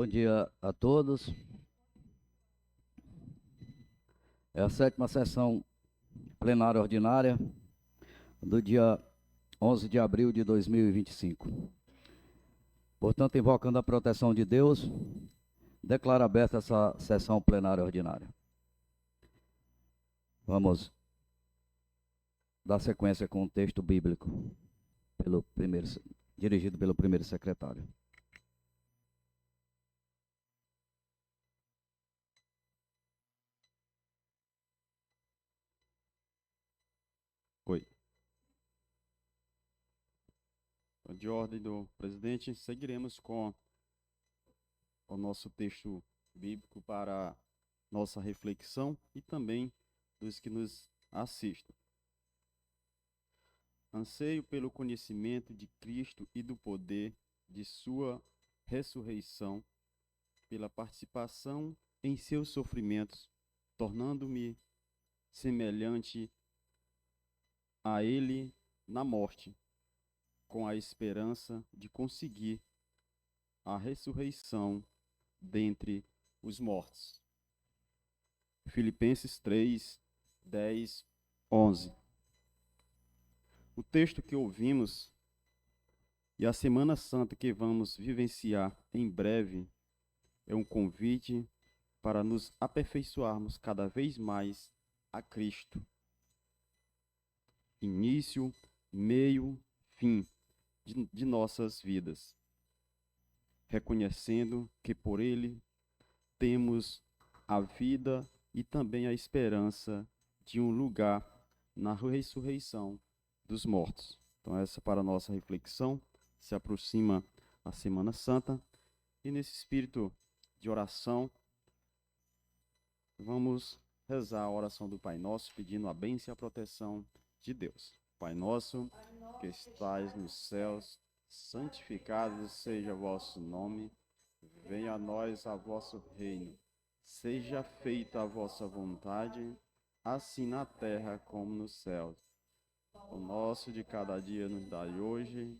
Bom dia a todos. É a sétima sessão plenária ordinária do dia 11 de abril de 2025. Portanto, invocando a proteção de Deus, declaro aberta essa sessão plenária ordinária. Vamos dar sequência com o texto bíblico dirigido pelo primeiro secretário. Oi. De ordem do presidente, seguiremos com o nosso texto bíblico para nossa reflexão e também dos que nos assistem. Anseio pelo conhecimento de Cristo e do poder de sua ressurreição, pela participação em seus sofrimentos, tornando-me semelhante a ele na morte, com a esperança de conseguir a ressurreição dentre os mortos. Filipenses 3, 10, 11. O texto que ouvimos e a Semana Santa que vamos vivenciar em breve é um convite para nos aperfeiçoarmos cada vez mais a Cristo. Início, meio, fim de nossas vidas, reconhecendo que por Ele temos a vida e também a esperança de um lugar na ressurreição dos mortos. Então, essa para a nossa reflexão. Se aproxima a Semana Santa e nesse espírito de oração, vamos rezar a oração do Pai Nosso, pedindo a bênção e a proteção de Deus. Pai nosso, que estais nos céus, santificado seja o vosso nome, venha a nós a vosso reino, seja feita a vossa vontade, assim na terra como nos céus. O nosso de cada dia nos dai hoje,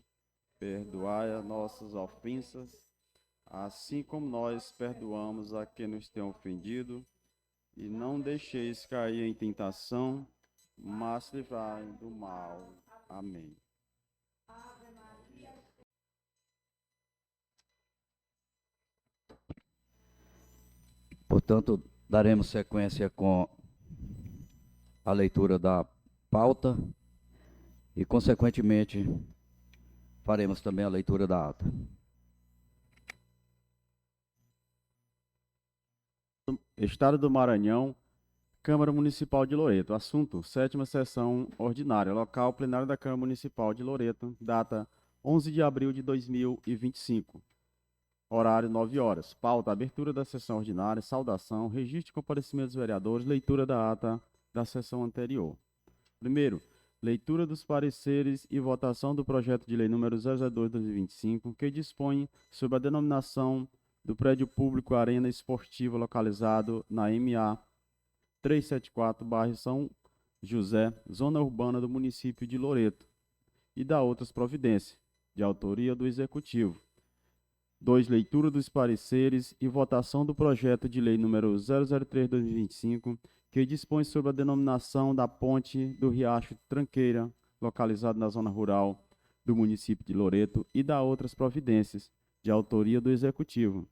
perdoai as nossas ofensas, assim como nós perdoamos a quem nos tem ofendido, e não deixeis cair em tentação, mas livrai do mal. Amém. Portanto, daremos sequência com a leitura da pauta e, consequentemente, faremos também a leitura da ata. Estado do Maranhão, Câmara Municipal de Loreto. Assunto: sétima sessão ordinária. Local: plenário da Câmara Municipal de Loreto. Data: 11 de abril de 2025. Horário: 9 horas. Pauta: abertura da sessão ordinária, saudação, registro de comparecimento dos vereadores, leitura da ata da sessão anterior. Primeiro, leitura dos pareceres e votação do projeto de lei número 002/2025, que dispõe sobre a denominação do prédio público Arena Esportiva localizado na MA 374, bairro São José, zona urbana do município de Loreto, e da outras providências, de autoria do Executivo. 2. Leitura dos pareceres e votação do projeto de lei número 003/2025, que dispõe sobre a denominação da ponte do Riacho Tranqueira, localizado na zona rural do município de Loreto, e da outras providências, de autoria do Executivo.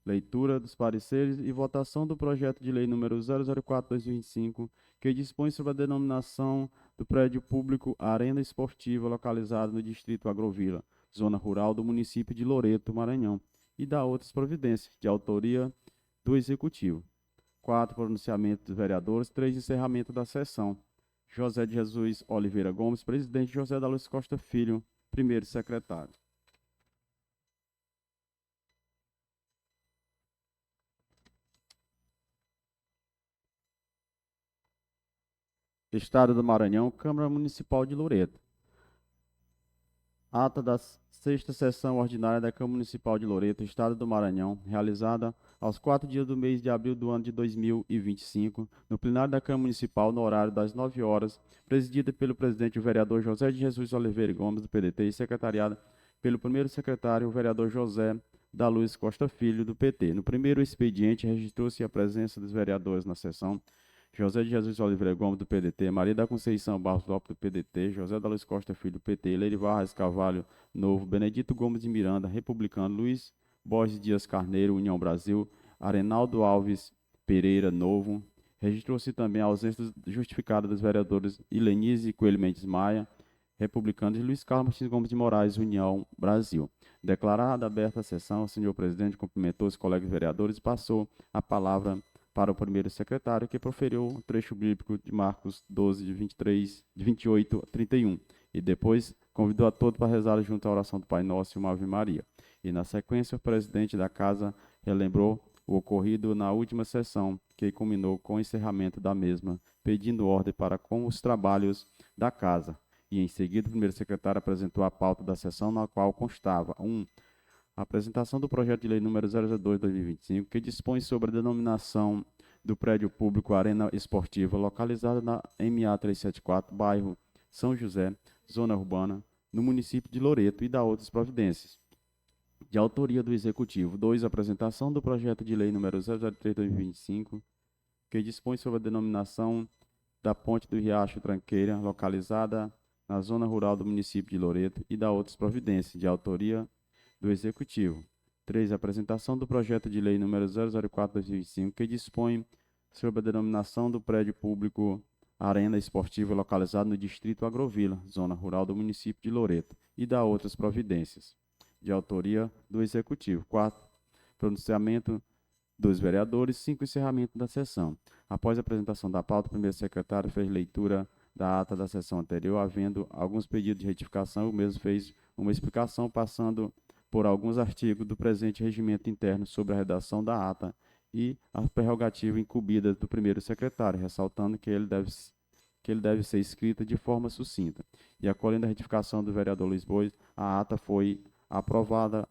Leitura dos pareceres e votação do projeto de lei número 004/2025, que dispõe sobre a denominação do prédio público Arena Esportiva, localizado no distrito Agrovila, zona rural do município de Loreto, Maranhão, e da outras providências, de autoria do Executivo. 4. Pronunciamento dos vereadores. 3. Encerramento da sessão. José de Jesus Oliveira Gomes, presidente. José da Luz Costa Filho, primeiro secretário. Estado do Maranhão, Câmara Municipal de Loreto. Ata da sexta sessão ordinária da Câmara Municipal de Loreto, Estado do Maranhão, realizada aos 4 dias do mês de abril do ano de 2025, no plenário da Câmara Municipal, no horário das 9 horas, presidida pelo presidente o vereador José de Jesus Oliveira Gomes, do PDT, e secretariada pelo primeiro secretário, o vereador José da Luz Costa Filho, do PT. No primeiro expediente, registrou-se a presença dos vereadores na sessão: José de Jesus Oliveira Gomes, do PDT, Maria da Conceição Barros Lopes, do PDT, José da Luz Costa Filho, do PT, Leire Vargas Carvalho, Novo, Benedito Gomes de Miranda, Republicano, Luiz Borges Dias Carneiro, União Brasil, Arenaldo Alves Pereira, Novo. Registrou-se também a ausência justificada dos vereadores Ilenise Coelho Mendes Maia, Republicanos, e Luiz Carlos Martins Gomes de Moraes, União Brasil. Declarada aberta a sessão, o senhor presidente cumprimentou os colegas vereadores e passou a palavra para o primeiro secretário, que proferiu o trecho bíblico de Marcos 12, de 28 a 31, e depois convidou a todos para rezar junto à oração do Pai Nosso e uma Ave Maria. E, na sequência, o presidente da casa relembrou o ocorrido na última sessão, que culminou com o encerramento da mesma, pedindo ordem para com os trabalhos da casa. E, em seguida, o primeiro secretário apresentou a pauta da sessão, na qual constava: 1. A apresentação do projeto de lei número 002/2025, que dispõe sobre a denominação do prédio público Arena Esportiva, localizada na MA 374, bairro São José, zona urbana, no município de Loreto, e da outras providências, de autoria do Executivo. 2. A apresentação do projeto de lei número 003/2025, que dispõe sobre a denominação da Ponte do Riacho Tranqueira, localizada na zona rural do município de Loreto, e da outras providências, de autoria do Executivo. 3. A apresentação do projeto de lei número 004/2025, que dispõe sobre a denominação do prédio público Arena Esportiva, localizado no distrito Agrovila, zona rural do município de Loreto, e da outras providências, de autoria do Executivo. 4. Pronunciamento dos vereadores. 5. Encerramento da sessão. Após a apresentação da pauta, o primeiro secretário fez leitura da ata da sessão anterior, havendo alguns pedidos de retificação. O mesmo fez uma explicação, passando por alguns artigos do presente regimento interno sobre a redação da ata e a prerrogativa incumbida do primeiro secretário, ressaltando que ele deve ser escrita de forma sucinta. E, acolhendo a retificação do vereador Luiz Bois, a ata foi aprovada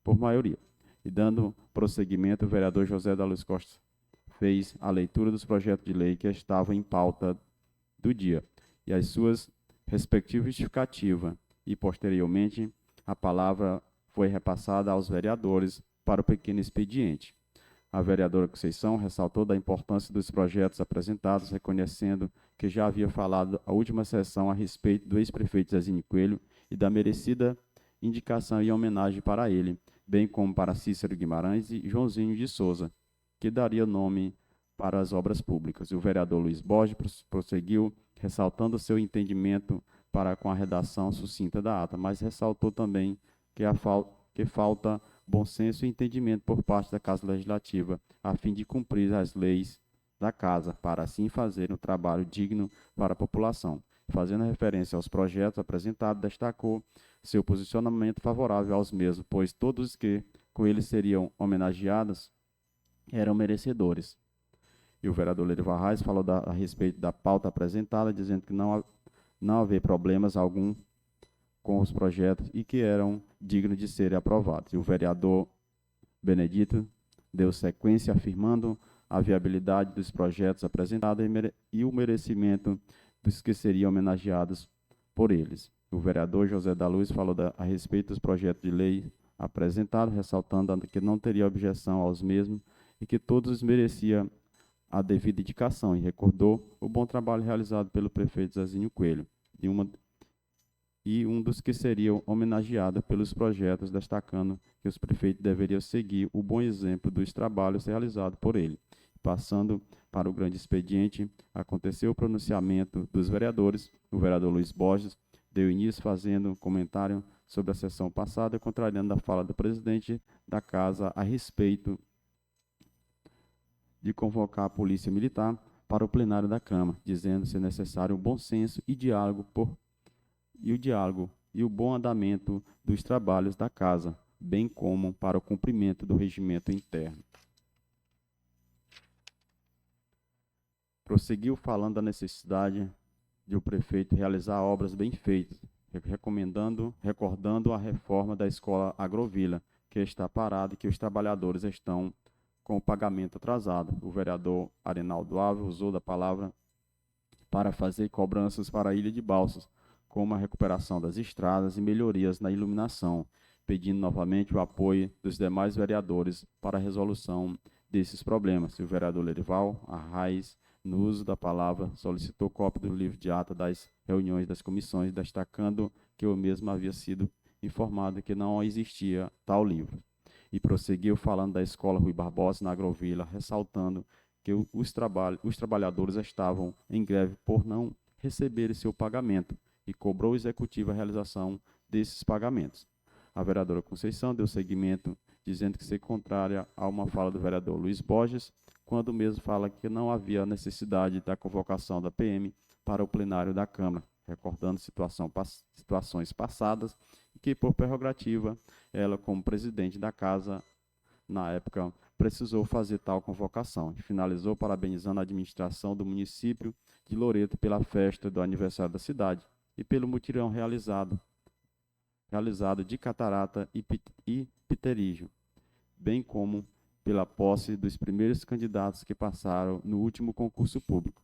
por maioria. E, dando prosseguimento, o vereador José da Luz Costa fez a leitura dos projetos de lei que estavam em pauta do dia e as suas respectivas justificativas, e, posteriormente, a palavra foi repassada aos vereadores para o pequeno expediente. A vereadora Conceição ressaltou da importância dos projetos apresentados, reconhecendo que já havia falado a última sessão a respeito do ex-prefeito Zezinho Coelho e da merecida indicação e homenagem para ele, bem como para Cícero Guimarães e Joãozinho de Souza, que daria nome para as obras públicas. E o vereador Luiz Borges prosseguiu, ressaltando seu entendimento para com a redação sucinta da ata, mas ressaltou também que falta bom senso e entendimento por parte da Casa Legislativa, a fim de cumprir as leis da Casa, para assim fazer um trabalho digno para a população. Fazendo referência aos projetos apresentados, destacou seu posicionamento favorável aos mesmos, pois todos que com eles seriam homenageados eram merecedores. E o vereador Leire Vargas falou a respeito da pauta apresentada, dizendo que não havia problemas algum com os projetos e que eram dignos de serem aprovados. E o vereador Benedito deu sequência, afirmando a viabilidade dos projetos apresentados e o merecimento dos que seriam homenageados por eles. O vereador José da Luz falou a respeito dos projetos de lei apresentados, ressaltando que não teria objeção aos mesmos e que todos mereciam a devida indicação, e recordou o bom trabalho realizado pelo prefeito Zezinho Coelho, e um dos que seriam homenageados pelos projetos, destacando que os prefeitos deveriam seguir o bom exemplo dos trabalhos realizados por ele. Passando para o grande expediente, aconteceu o pronunciamento dos vereadores. O vereador Luiz Borges deu início fazendo um comentário sobre a sessão passada, contrariando a fala do presidente da Casa a respeito de convocar a Polícia Militar para o plenário da Câmara, dizendo ser necessário um bom senso e o bom andamento dos trabalhos da Casa, bem como para o cumprimento do regimento interno. Prosseguiu falando da necessidade de o prefeito realizar obras bem feitas, recordando a reforma da escola Agrovila, que está parada e que os trabalhadores estão com o pagamento atrasado. O vereador Arenaldo Alves usou da palavra para fazer cobranças para a Ilha de Balsas, como a recuperação das estradas e melhorias na iluminação, pedindo novamente o apoio dos demais vereadores para a resolução desses problemas. O vereador Lerival Arraes, no uso da palavra, solicitou cópia do livro de ata das reuniões das comissões, destacando que o mesmo havia sido informado que não existia tal livro. E prosseguiu falando da escola Rui Barbosa, na Agrovila, ressaltando que os trabalhadores estavam em greve por não receberem seu pagamento e cobrou o executivo a realização desses pagamentos. A vereadora Conceição deu seguimento, dizendo que se contrária a uma fala do vereador Luiz Borges, quando mesmo fala que não havia necessidade da convocação da PM para o plenário da Câmara, recordando situações passadas e que, por prerrogativa, ela, como presidente da Casa, na época, precisou fazer tal convocação. E finalizou parabenizando a administração do município de Loreto pela festa do aniversário da cidade e pelo mutirão realizado de catarata e pterígio, bem como pela posse dos primeiros candidatos que passaram no último concurso público.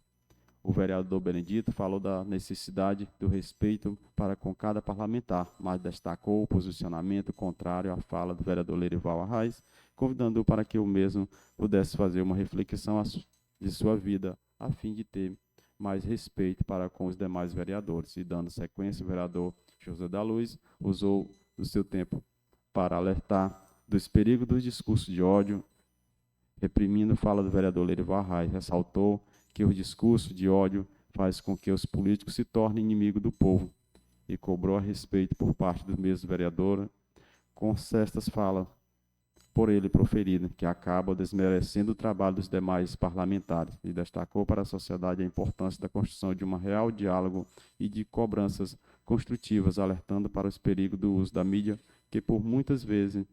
O vereador Benedito falou da necessidade do respeito para com cada parlamentar, mas destacou o posicionamento contrário à fala do vereador Lerival Arraes, convidando-o para que o mesmo pudesse fazer uma reflexão de sua vida, a fim de ter mais respeito para com os demais vereadores. E dando sequência, o vereador José da Luz usou o seu tempo para alertar dos perigos dos discursos de ódio, reprimindo a fala do vereador Lerival Arraes, ressaltou que o discurso de ódio faz com que os políticos se tornem inimigos do povo e cobrou a respeito por parte do mesmo vereador com certas falas por ele proferidas, que acabam desmerecendo o trabalho dos demais parlamentares, e destacou para a sociedade a importância da construção de um real diálogo e de cobranças construtivas, alertando para os perigos do uso da mídia, que por muitas vezes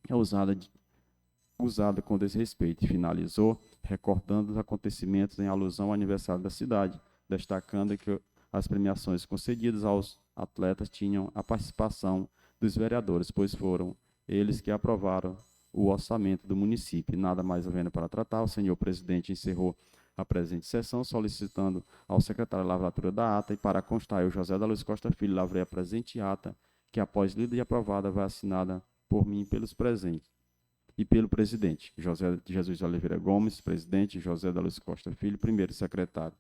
é usada com desrespeito. Finalizou recordando os acontecimentos em alusão ao aniversário da cidade, destacando que as premiações concedidas aos atletas tinham a participação dos vereadores, pois foram eles que aprovaram o orçamento do município. Nada mais havendo para tratar, o senhor presidente encerrou a presente sessão, solicitando ao secretário de lavratura da ata, e para constar, eu, José da Luz Costa Filho, lavrei a presente ata, que após lida e aprovada, vai assinada por mim pelos presentes e pelo presidente, José de Jesus Oliveira Gomes, presidente, José da Luz Costa Filho, primeiro secretário.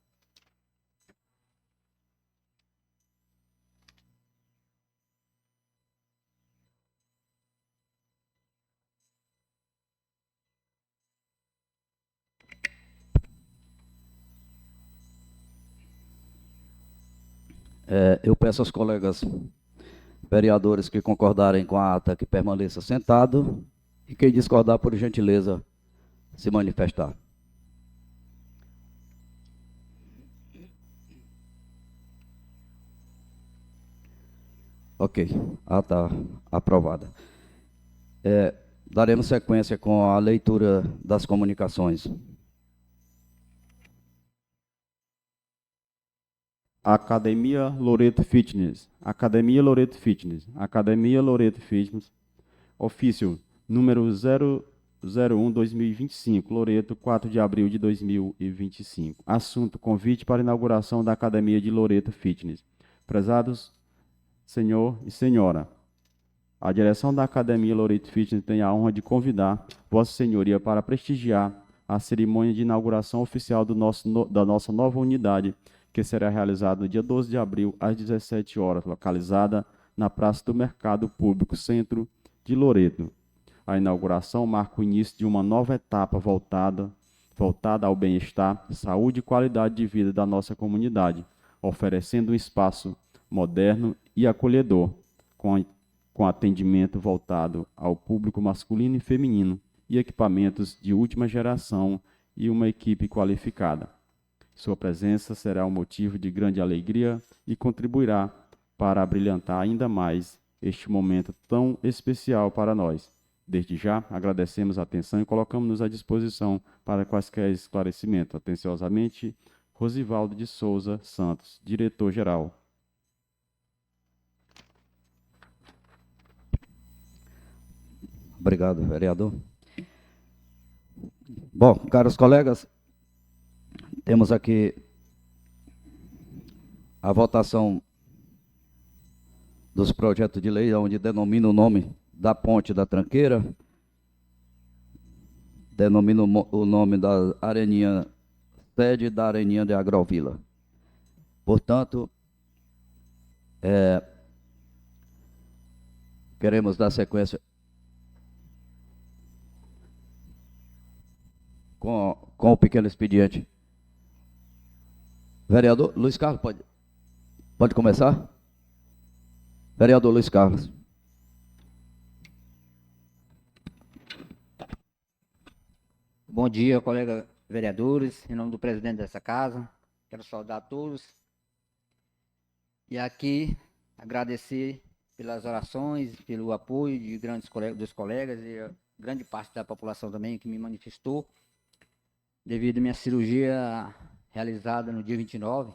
Eu peço aos colegas vereadores que concordarem com a ata que permaneça sentado, e quem discordar, por gentileza, se manifestar. Ok, ata aprovada. Daremos sequência com a leitura das comunicações. Academia Loreto Fitness, Academia Loreto Fitness, Academia Loreto Fitness, ofício número 001/2025, Loreto, 4 de abril de 2025. Assunto: convite para inauguração da Academia de Loreto Fitness. Prezados senhor e senhora, a direção da Academia Loreto Fitness tem a honra de convidar Vossa Senhoria para prestigiar a cerimônia de inauguração oficial da nossa nova unidade, que será realizada no dia 12 de abril, às 17 horas, localizada na Praça do Mercado Público, centro de Loreto. A inauguração marca o início de uma nova etapa voltada ao bem-estar, saúde e qualidade de vida da nossa comunidade, oferecendo um espaço moderno e acolhedor, com atendimento voltado ao público masculino e feminino, e equipamentos de última geração e uma equipe qualificada. Sua presença será um motivo de grande alegria e contribuirá para abrilhantar ainda mais este momento tão especial para nós. Desde já, agradecemos a atenção e colocamos-nos à disposição para quaisquer esclarecimentos. Atenciosamente, Rosivaldo de Souza Santos, diretor-geral. Obrigado, vereador. Bom, caros colegas, temos aqui a votação dos projetos de lei, onde denomina o nome da ponte da Tranqueira, denomina o nome da Areninha sede e da Areninha de Agrovila. Portanto, queremos dar sequência com o pequeno expediente. Vereador Luiz Carlos, pode começar? Vereador Luiz Carlos. Bom dia, colegas vereadores, em nome do presidente dessa casa, quero saudar a todos e aqui agradecer pelas orações, pelo apoio de dos colegas e a grande parte da população também que me manifestou devido à minha cirurgia realizada no dia 29.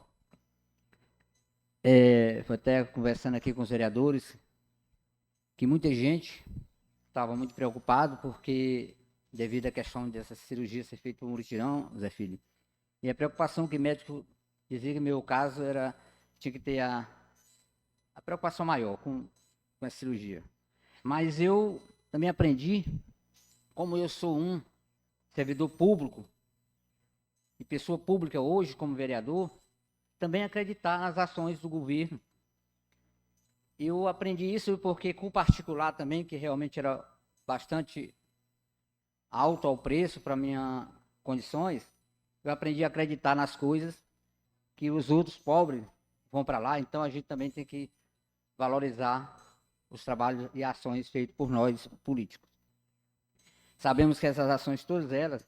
Foi até conversando aqui com os vereadores que muita gente estava muito preocupado porque devido à questão dessa cirurgia ser feita por mutirão, Zé Filho. E a preocupação que o médico dizia que no meu caso tinha que ter a preocupação maior com essa cirurgia. Mas eu também aprendi, como eu sou um servidor público e pessoa pública hoje como vereador, também acreditar nas ações do governo. Eu aprendi isso porque com o particular também, que realmente era bastante alto ao preço para minhas condições, eu aprendi a acreditar nas coisas que os outros pobres vão para lá, então a gente também tem que valorizar os trabalhos e ações feitos por nós políticos. Sabemos que essas ações, todas elas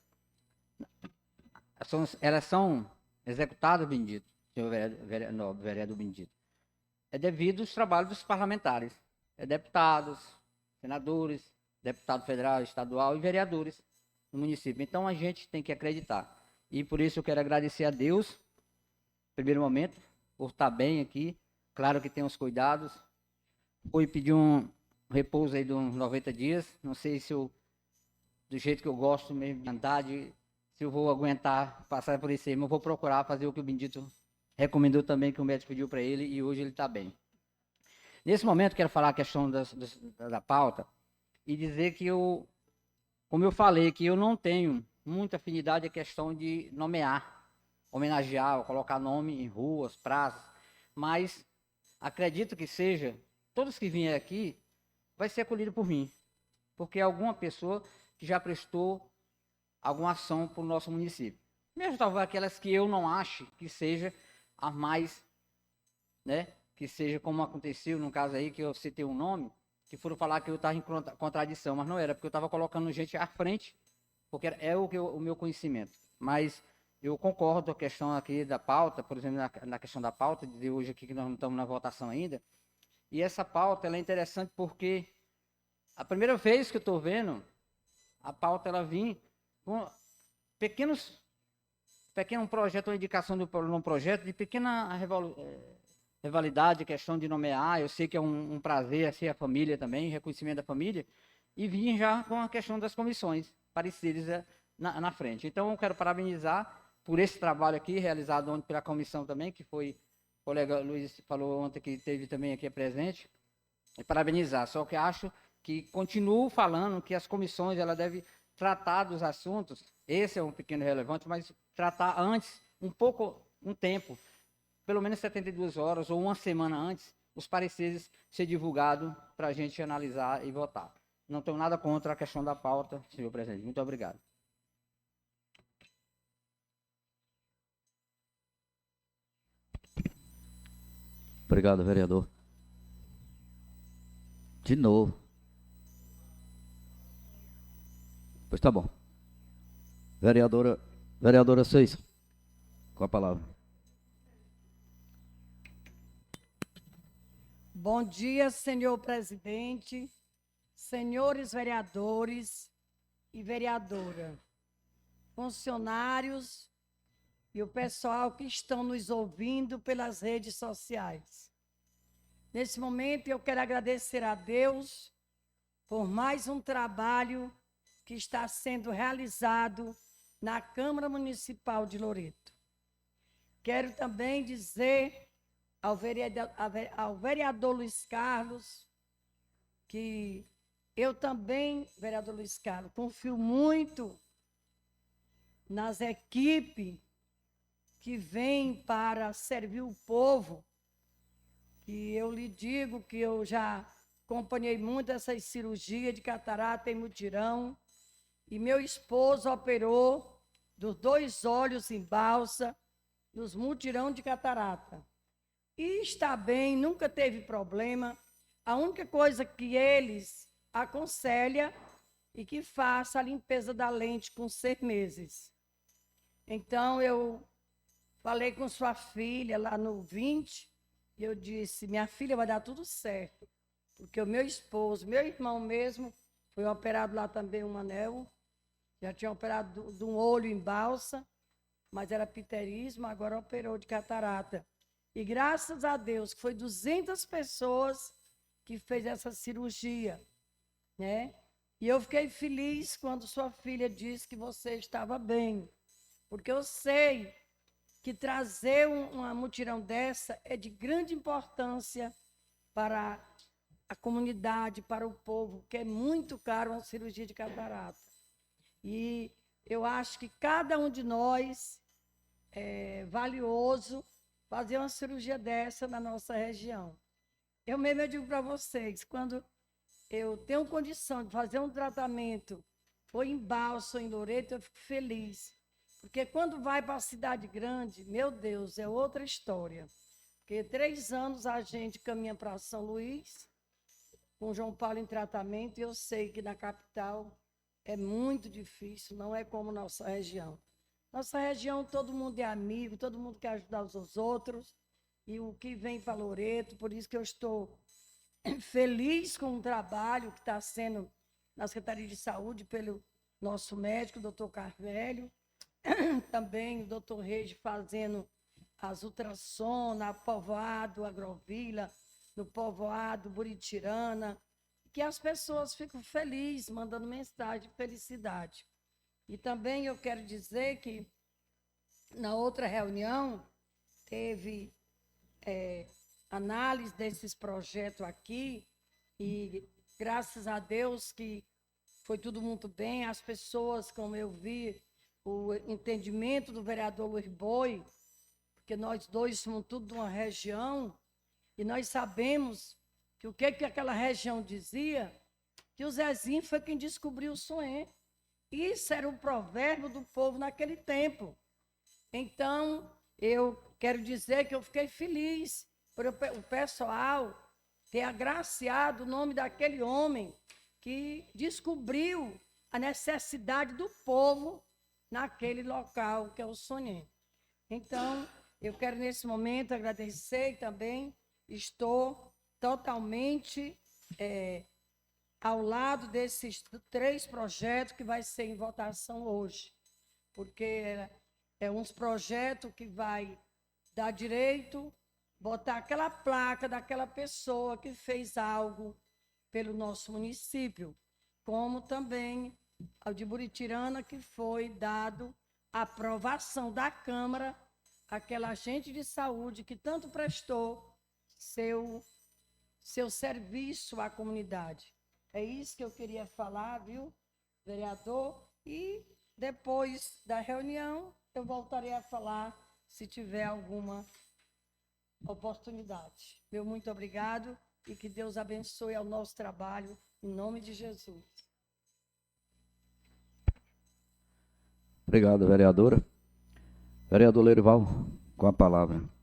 são executadas, Bendito, senhor vereador Bendito, devido aos trabalhos dos parlamentares, deputados, senadores, deputado federal, estadual e vereadores no município. Então a gente tem que acreditar. E por isso eu quero agradecer a Deus, no primeiro momento, por estar bem aqui. Claro que tem os cuidados. Fui pedir um repouso aí de uns 90 dias. Não sei se eu, do jeito que eu gosto mesmo de andar, se eu vou aguentar passar por isso aí, mas eu vou procurar fazer o que o Bendito recomendou também, que o médico pediu para ele, e hoje ele está bem. Nesse momento, quero falar a questão da pauta, e dizer que como eu falei, que eu não tenho muita afinidade à questão de nomear, homenagear, ou colocar nome em ruas, praças, mas acredito que todos que vierem aqui, vai ser acolhido por mim, porque é alguma pessoa que já prestou alguma ação para o nosso município. Mesmo talvez aquelas que eu não ache que seja a mais, né, que seja como aconteceu no caso aí, que eu citei um nome, que foram falar que eu estava em contradição, mas não era, porque eu estava colocando gente à frente, porque o meu conhecimento. Mas eu concordo com a questão aqui da pauta, por exemplo, na questão da pauta, de hoje aqui que nós não estamos na votação ainda, e essa pauta ela é interessante porque a primeira vez que eu estou vendo, a pauta ela vem com pequeno projeto, uma indicação de um projeto de pequena rivalidade, questão de nomear, eu sei que é um prazer ser a família também, reconhecimento da família, e vir já com a questão das comissões parecidas na frente. Então, eu quero parabenizar por esse trabalho aqui, realizado ontem pela comissão também, que foi, o colega Luiz falou ontem que teve também aqui presente, e parabenizar, só que acho que continuo falando que as comissões, ela deve tratar dos assuntos, esse é um pequeno relevante, mas tratar antes, um tempo, pelo menos 72 horas ou uma semana antes, os pareceres ser divulgados para a gente analisar e votar. Não tenho nada contra a questão da pauta, senhor presidente. Muito obrigado. Obrigado, vereador. De novo. Pois tá bom. Vereadora 6, com a palavra. Bom dia, senhor presidente, senhores vereadores e vereadora, funcionários e o pessoal que estão nos ouvindo pelas redes sociais. Nesse momento, eu quero agradecer a Deus por mais um trabalho que está sendo realizado na Câmara Municipal de Loreto. Quero também dizer ao vereador Luiz Carlos, que eu também, vereador Luiz Carlos, confio muito nas equipes que vêm para servir o povo, que eu lhe digo que eu já acompanhei muito essas cirurgias de catarata e mutirão, e meu esposo operou dos 2 olhos em balsa, nos mutirão de catarata. E está bem, nunca teve problema. A única coisa que eles aconselham é que faça a limpeza da lente com 6 meses. Então, eu falei com sua filha lá no 20, e eu disse, minha filha, vai dar tudo certo. Porque o meu esposo, meu irmão mesmo, foi operado lá também um anel, já tinha operado de um olho em balsa, mas era pterismo, agora operou de catarata. E graças a Deus, foi 200 pessoas que fez essa cirurgia, né? E eu fiquei feliz quando sua filha disse que você estava bem, porque eu sei que trazer uma mutirão dessa é de grande importância para a comunidade, para o povo, que é muito caro uma cirurgia de catarata. E eu acho que cada um de nós é valioso fazer uma cirurgia dessa na nossa região. Eu mesmo digo para vocês, quando eu tenho condição de fazer um tratamento, ou em Balsa, ou em Loreto, eu fico feliz. Porque quando vai para a cidade grande, meu Deus, é outra história. Porque 3 anos a gente caminha para São Luís, com João Paulo em tratamento, e eu sei que na capital é muito difícil, não é como nossa região. Nossa região, todo mundo é amigo, todo mundo quer ajudar os outros, e o que vem para Loreto, por isso que eu estou feliz com o trabalho que está sendo na Secretaria de Saúde pelo nosso médico, doutor Carvelho, também o doutor Reis fazendo as ultrassom na Povoado, Agrovila, no Povoado, Buritirana, que as pessoas ficam felizes, mandando mensagem de felicidade. E também eu quero dizer que na outra reunião teve análise desses projetos aqui e graças a Deus que foi tudo muito bem, as pessoas, como eu vi, o entendimento do vereador Luiz Boi, porque nós dois somos tudo de uma região, e nós sabemos que o que aquela região dizia, que o Zezinho foi quem descobriu o sonho. Isso era o provérbio do povo naquele tempo. Então, eu quero dizer que eu fiquei feliz por o pessoal ter agraciado o nome daquele homem que descobriu a necessidade do povo naquele local que é o Sonhê. Então, eu quero nesse momento agradecer e também estou totalmente ao lado desses 3 projetos que vai ser em votação hoje, porque é uns projetos que vai dar direito, botar aquela placa daquela pessoa que fez algo pelo nosso município, como também ao de Buritirana, que foi dado a aprovação da Câmara, aquela agente de saúde que tanto prestou seu serviço à comunidade. É isso que eu queria falar, viu, vereador? E depois da reunião, eu voltarei a falar se tiver alguma oportunidade. Meu muito obrigado e que Deus abençoe ao nosso trabalho, em nome de Jesus. Obrigado, vereadora. Vereador Lerival, com a palavra.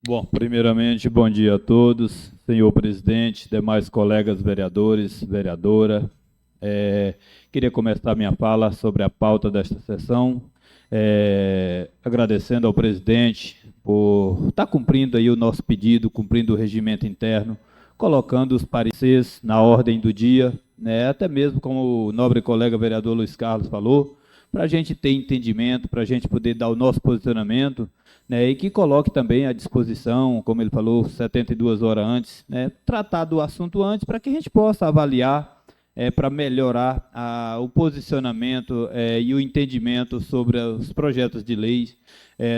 Bom, primeiramente, bom dia a todos, senhor presidente, demais colegas vereadores, vereadora. Queria começar minha fala sobre a pauta desta sessão, agradecendo ao presidente por estar cumprindo aí o nosso pedido, cumprindo o regimento interno, colocando os pareceres na ordem do dia, né, até mesmo como o nobre colega vereador Luiz Carlos falou, para a gente ter entendimento, para a gente poder dar o nosso posicionamento, né, e que coloque também à disposição, como ele falou, 72 horas antes, né, tratar do assunto antes, para que a gente possa avaliar, para melhorar o posicionamento e o entendimento sobre os projetos de lei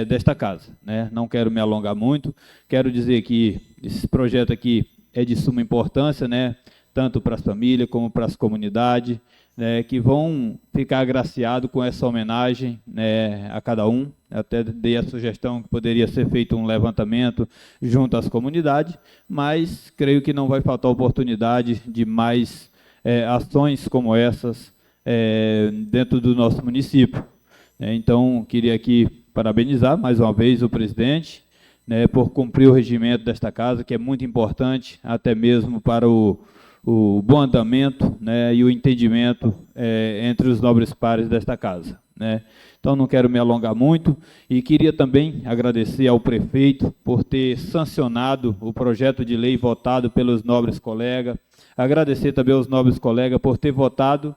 desta casa, né. Não quero me alongar muito, quero dizer que esse projeto aqui é de suma importância, né, tanto para as famílias como para as comunidades, né, que vão ficar agraciados com essa homenagem, né, a cada um. Até dei a sugestão que poderia ser feito um levantamento junto às comunidades, mas creio que não vai faltar oportunidade de mais ações como essas dentro do nosso município. Então, queria aqui parabenizar mais uma vez o presidente, né, por cumprir o regimento desta casa, que é muito importante, até mesmo para o bom andamento, né, e o entendimento entre os nobres pares desta casa, né. Então, não quero me alongar muito e queria também agradecer ao prefeito por ter sancionado o projeto de lei votado pelos nobres colegas, agradecer também aos nobres colegas por ter votado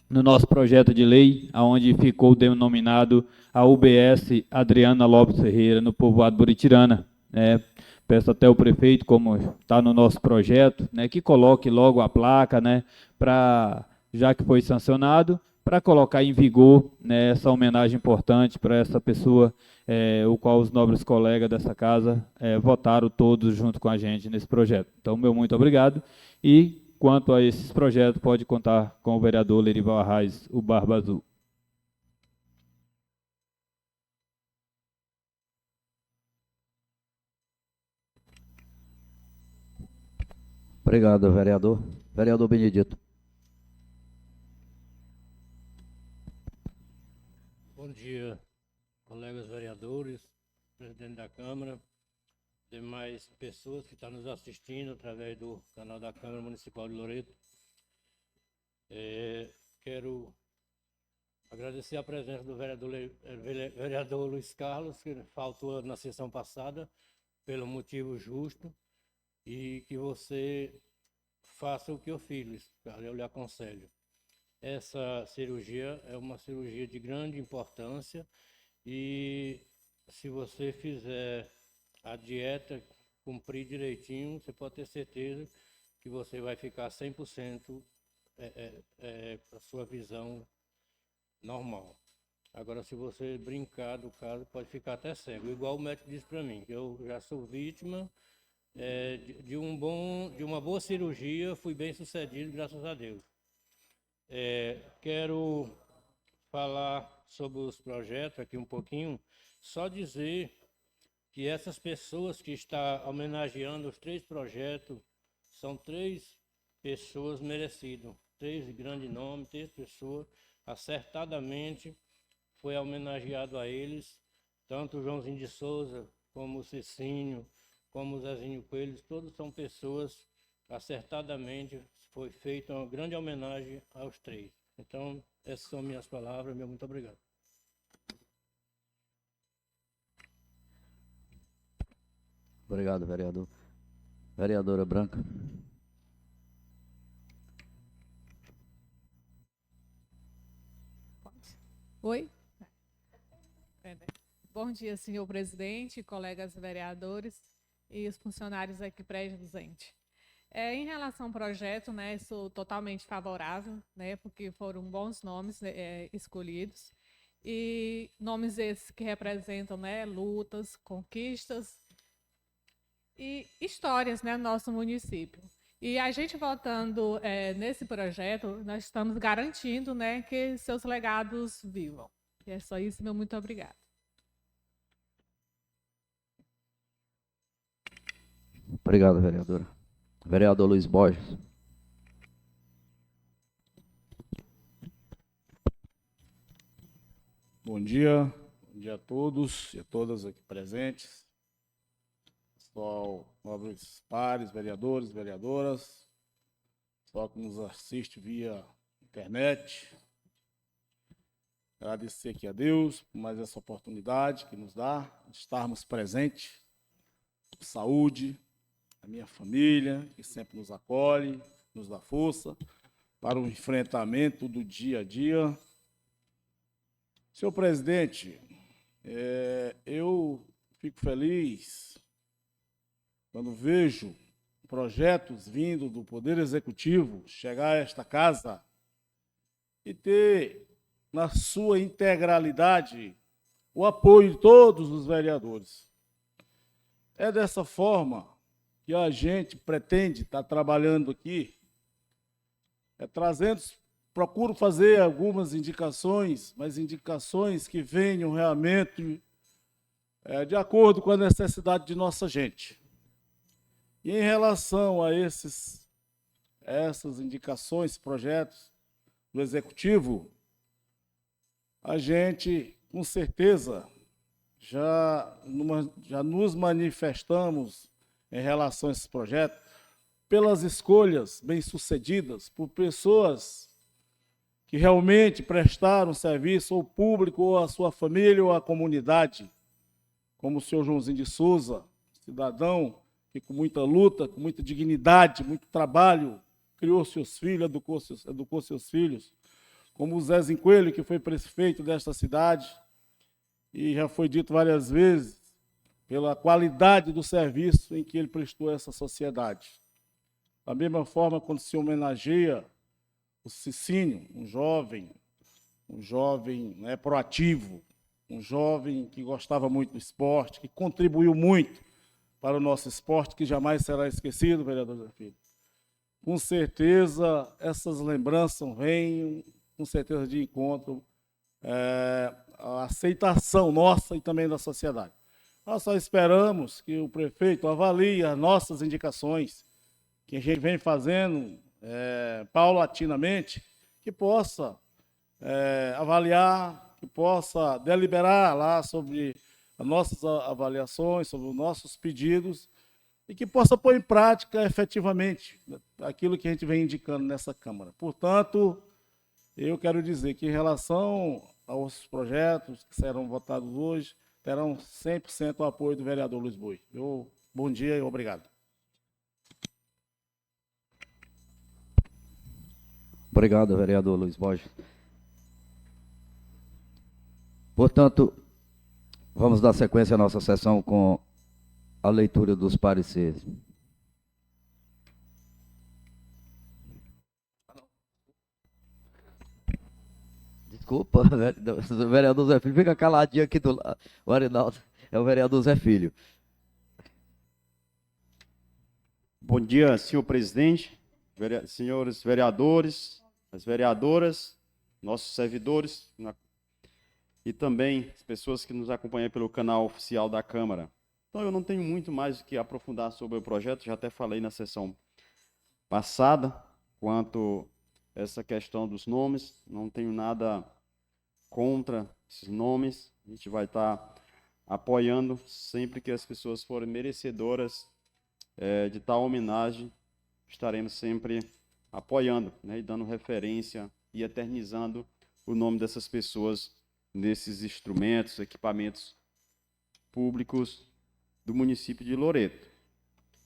no nosso projeto de lei, onde ficou denominado a UBS Adriana Lopes Ferreira, no povoado Buritirana, né. Peço até ao prefeito, como está no nosso projeto, né, que coloque logo a placa, né, já que foi sancionado, para colocar em vigor, né, essa homenagem importante para essa pessoa, o qual os nobres colegas dessa casa votaram todos junto com a gente nesse projeto. Então, meu muito obrigado. E, quanto a esses projetos, pode contar com o vereador Lerival Arraes, o Barba Azul. Obrigado, vereador. Vereador Benedito. Bom dia, colegas vereadores, presidente da Câmara, demais pessoas que estão nos assistindo através do canal da Câmara Municipal de Loreto. Quero agradecer a presença do vereador Luiz Carlos, que faltou na sessão passada, pelo motivo justo, e que você faça o que eu fiz, Luiz Carlos, eu lhe aconselho. Essa cirurgia é uma cirurgia de grande importância e se você fizer a dieta, cumprir direitinho, você pode ter certeza que você vai ficar 100% com a sua visão normal. Agora, se você brincar do caso, pode ficar até cego. Igual o médico disse para mim, que eu já sou vítima de uma boa cirurgia, fui bem sucedido, graças a Deus. Quero falar sobre os projetos aqui um pouquinho, só dizer que essas pessoas que estão homenageando os 3 projetos são 3 pessoas merecidas, 3 grandes nomes, 3 pessoas, acertadamente foi homenageado a eles, tanto o Joãozinho de Souza, como o Cicinho, como o Zezinho Coelho, todos são pessoas, acertadamente, foi feita uma grande homenagem aos 3. Então, essas são minhas palavras, meu muito obrigado. Obrigado, vereador. Vereadora Branca. Oi? Bom dia, senhor presidente, colegas vereadores e os funcionários aqui presentes. Em relação ao projeto, né, sou totalmente favorável, né, porque foram bons nomes escolhidos, e nomes esses que representam, né, lutas, conquistas e histórias, né, no nosso município. E a gente votando nesse projeto, nós estamos garantindo, né, que seus legados vivam. E é só isso, meu muito obrigada. Obrigado, vereadora. Vereador Luiz Borges. Bom dia a todos e a todas aqui presentes. pessoal, nobres pares, vereadores, vereadoras, pessoal que nos assiste via internet. Agradecer aqui a Deus por mais essa oportunidade que nos dá de estarmos presentes. Saúde, a minha família, que sempre nos acolhe, nos dá força para o enfrentamento do dia a dia. Senhor presidente, eu fico feliz quando vejo projetos vindo do Poder Executivo chegar a esta casa e ter, na sua integralidade, o apoio de todos os vereadores. É dessa forma que a gente pretende estar trabalhando aqui, procuro fazer algumas indicações, mas indicações que venham realmente de acordo com a necessidade de nossa gente. E em relação a essas indicações, projetos do Executivo, a gente, com certeza, já nos manifestamos em relação a esses projetos pelas escolhas bem-sucedidas, por pessoas que realmente prestaram serviço ao público, ou à sua família, ou à comunidade, como o senhor Joãozinho de Souza, cidadão que com muita luta, com muita dignidade, muito trabalho, criou seus filhos, educou seus filhos, como o Zezinho Coelho, que foi prefeito desta cidade, e já foi dito várias vezes, pela qualidade do serviço em que ele prestou a essa sociedade. Da mesma forma, quando se homenageia o Cicínio, um jovem proativo, um jovem que gostava muito do esporte, que contribuiu muito para o nosso esporte, que jamais será esquecido, vereador Zé Filho. Com certeza, essas lembranças vêm, com certeza, de encontro a aceitação nossa e também da sociedade. Nós só esperamos que o prefeito avalie as nossas indicações, que a gente vem fazendo paulatinamente, que possa avaliar, que possa deliberar lá sobre as nossas avaliações, sobre os nossos pedidos, e que possa pôr em prática efetivamente aquilo que a gente vem indicando nessa Câmara. Portanto, eu quero dizer que, em relação aos projetos que serão votados hoje, terão 100% o apoio do vereador Luiz Boi. Bom dia e obrigado. Obrigado, vereador Luiz Borges. Portanto, vamos dar sequência à nossa sessão com a leitura dos pareceres. Desculpa, o vereador Zé Filho, fica caladinho aqui do lado. O Arinaldo é o vereador Zé Filho. Bom dia, senhor presidente, senhores vereadores, as vereadoras, nossos servidores e também as pessoas que nos acompanham pelo canal oficial da Câmara. Então, eu não tenho muito mais o que aprofundar sobre o projeto, já até falei na sessão passada, quanto a essa questão dos nomes, não tenho nada contra esses nomes, a gente vai estar apoiando sempre que as pessoas forem merecedoras de tal homenagem, estaremos sempre apoiando, né, e dando referência e eternizando o nome dessas pessoas nesses instrumentos, equipamentos públicos do município de Loreto.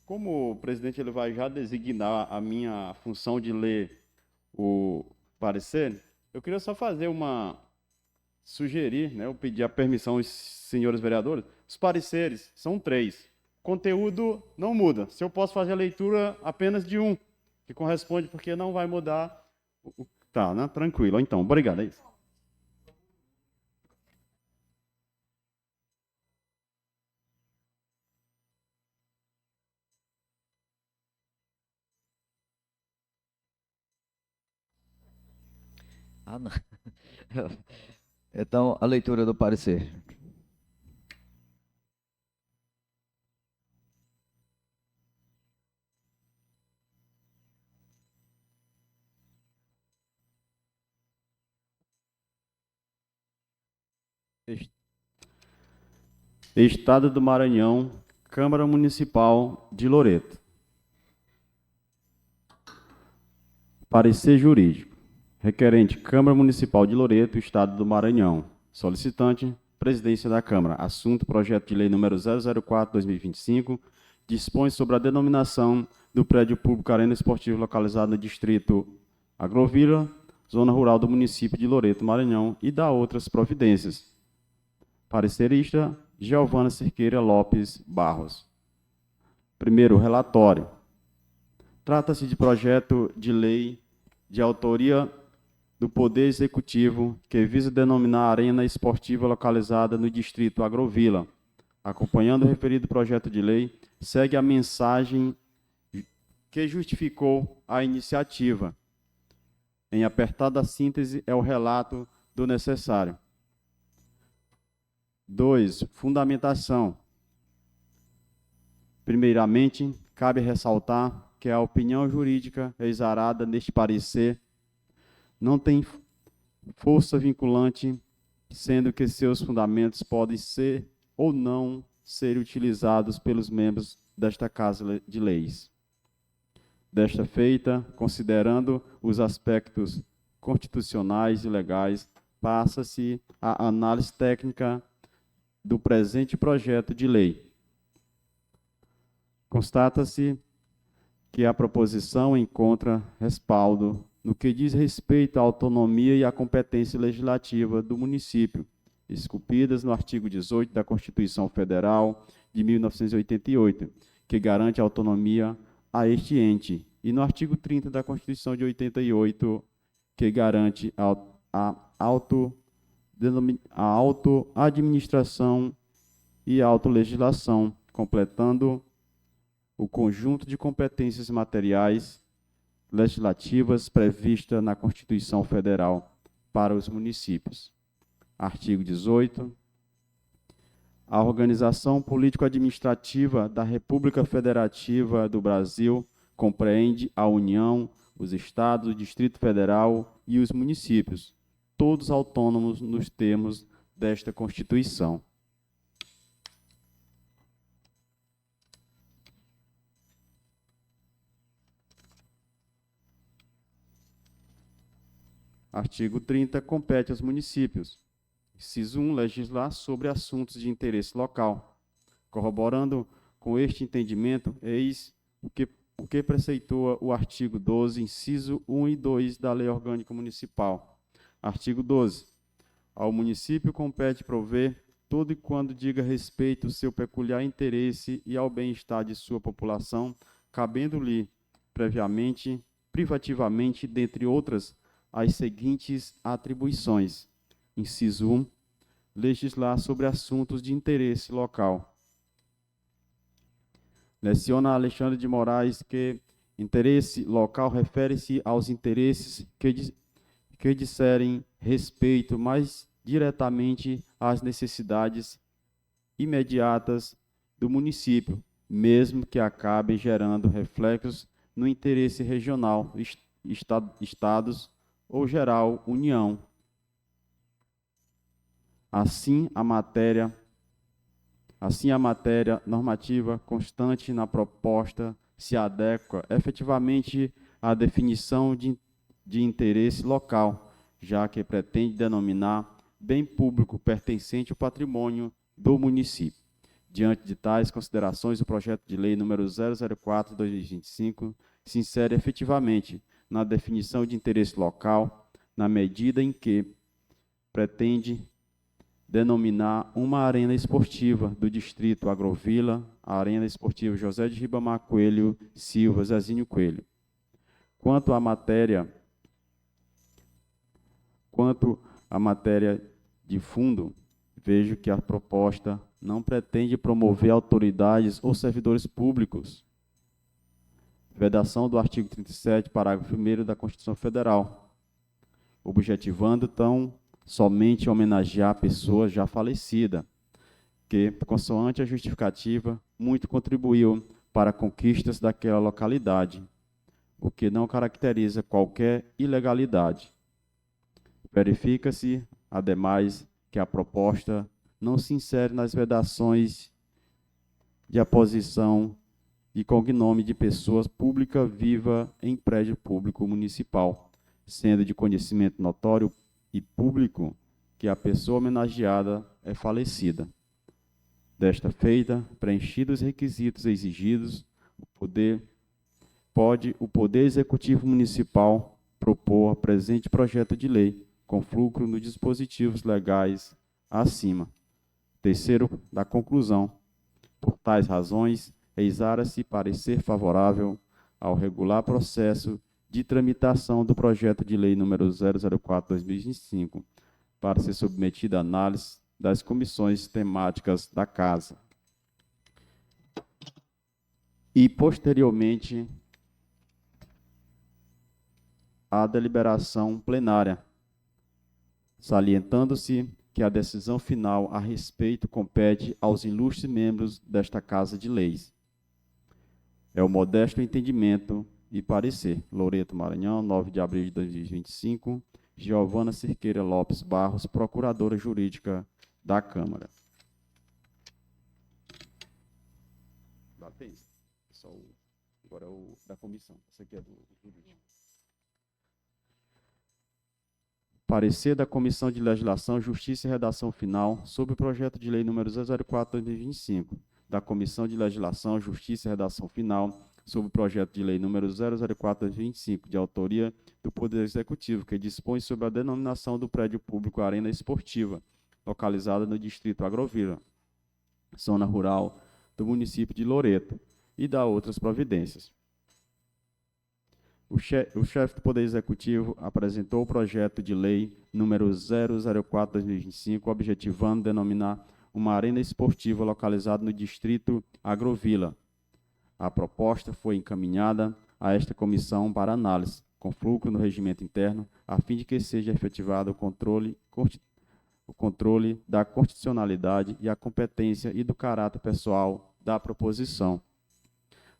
Como o presidente ele vai já designar a minha função de ler o parecer, eu queria só fazer sugerir, né, eu pedir a permissão aos senhores vereadores, os pareceres são 3. Conteúdo não muda. Se eu posso fazer a leitura apenas de um, que corresponde, porque não vai mudar. Tá, né? Tranquilo. Então, obrigado. É isso. Ah, não. Então, a leitura do parecer. Estado do Maranhão, Câmara Municipal de Loreto. Parecer jurídico. Requerente, Câmara Municipal de Loreto, Estado do Maranhão. Solicitante, Presidência da Câmara. Assunto, projeto de lei número 004/2025, dispõe sobre a denominação do prédio público Arena Esportiva localizado no distrito Agrovila, zona rural do município de Loreto, Maranhão, e dá outras providências. Parecerista, Giovana Cerqueira Lopes Barros. Primeiro, relatório. Trata-se de projeto de lei de autoria do Poder Executivo que visa denominar a arena esportiva localizada no distrito Agrovila. Acompanhando o referido projeto de lei, segue a mensagem que justificou a iniciativa. Em apertada síntese, é o relato do necessário. 2. Fundamentação. Primeiramente, cabe ressaltar que a opinião jurídica exarada neste parecer não tem força vinculante, sendo que seus fundamentos podem ser ou não ser utilizados pelos membros desta Casa de Leis. Desta feita, considerando os aspectos constitucionais e legais, passa-se a análise técnica do presente projeto de lei. Constata-se que a proposição encontra respaldo no que diz respeito à autonomia e à competência legislativa do município, esculpidas no artigo 18 da Constituição Federal de 1988, que garante a autonomia a este ente, e no artigo 30 da Constituição de 88, que garante a auto-administração e autolegislação, completando o conjunto de competências materiais legislativas prevista na Constituição Federal para os municípios. Artigo 18. A organização político-administrativa da República Federativa do Brasil compreende a União, os Estados, o Distrito Federal e os municípios, todos autônomos nos termos desta Constituição. Artigo 30. Compete aos municípios. Inciso 1. Legislar sobre assuntos de interesse local. Corroborando com este entendimento, eis o que preceitua o artigo 12, inciso 1 e 2 da Lei Orgânica Municipal. Artigo 12. Ao município compete prover todo e quando diga respeito ao seu peculiar interesse e ao bem-estar de sua população, cabendo-lhe previamente, privativamente, dentre outras, as seguintes atribuições. Inciso 1. Legislar sobre assuntos de interesse local. Leciona Alexandre de Moraes que interesse local refere-se aos interesses que disserem respeito mais diretamente às necessidades imediatas do município, mesmo que acabem gerando reflexos no interesse regional, estados ou geral, União. Assim, a matéria normativa constante na proposta se adequa efetivamente à definição de interesse local, já que pretende denominar bem público pertencente ao patrimônio do município. Diante de tais considerações, o projeto de lei número 004/2025 se insere efetivamente na definição de interesse local, na medida em que pretende denominar uma arena esportiva do distrito Agrovila, a Arena Esportiva José de Ribamar Coelho Silva Zezinho Coelho. Quanto à matéria de fundo, vejo que a proposta não pretende promover autoridades ou servidores públicos. Vedação do artigo 37, parágrafo 1º da Constituição Federal, objetivando, então, somente homenagear a pessoa já falecida, que, consoante a justificativa, muito contribuiu para conquistas daquela localidade, o que não caracteriza qualquer ilegalidade. Verifica-se, ademais, que a proposta não se insere nas vedações de aposição de cognome de pessoa pública viva em prédio público municipal, sendo de conhecimento notório e público que a pessoa homenageada é falecida. Desta feita, preenchidos os requisitos exigidos, o Poder Executivo Municipal propor presente projeto de lei, com fulcro nos dispositivos legais acima. Terceiro, da conclusão. Por tais razões, exara-se parecer favorável ao regular processo de tramitação do projeto de lei número 004/2025, para ser submetido à análise das comissões temáticas da Casa. E, posteriormente, à deliberação plenária, salientando-se que a decisão final a respeito compete aos ilustres membros desta Casa de Leis. É o modesto entendimento e parecer. Loreto, Maranhão, 9 de abril de 2025, Giovana Cerqueira Lopes Barros, Procuradora Jurídica da Câmara. Agora é o da comissão. Esse aqui é do jurídico. Parecer da Comissão de Legislação, Justiça e Redação Final sobre o projeto de lei número 004/2025, da Comissão de Legislação, Justiça e Redação Final sobre o projeto de lei número 004/2025, de autoria do Poder Executivo, que dispõe sobre a denominação do prédio público Arena Esportiva, localizada no distrito Agrovila, zona rural do município de Loreto, e da outras providências. O chefe do Poder Executivo apresentou o projeto de lei número 004/2025, objetivando denominar uma arena esportiva localizada no distrito Agrovila. A proposta foi encaminhada a esta comissão para análise, com fulcro no regimento interno, a fim de que seja efetivado o controle da constitucionalidade e a competência e do caráter pessoal da proposição.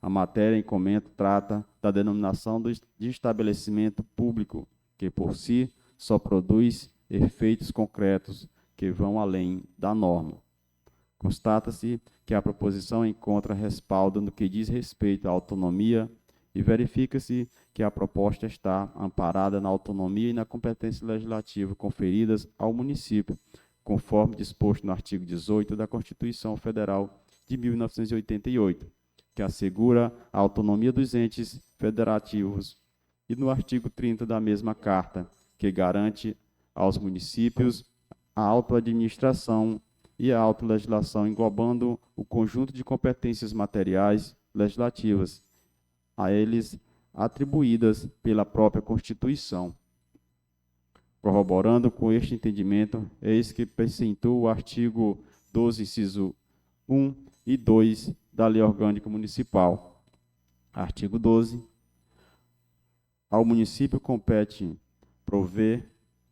A matéria em comento trata da denominação de estabelecimento público, que por si só produz efeitos concretos que vão além da norma. Constata-se que a proposição encontra respaldo no que diz respeito à autonomia e verifica-se que a proposta está amparada na autonomia e na competência legislativa conferidas ao município, conforme disposto no artigo 18 da Constituição Federal de 1988, que assegura a autonomia dos entes federativos, e no artigo 30 da mesma Carta, que garante aos municípios a autoadministração e a autolegislação, englobando o conjunto de competências materiais legislativas a eles atribuídas pela própria Constituição. Corroborando com este entendimento, eis que precentuo o artigo 12, inciso 1 e 2 da Lei Orgânica Municipal. Artigo 12. Ao município compete prover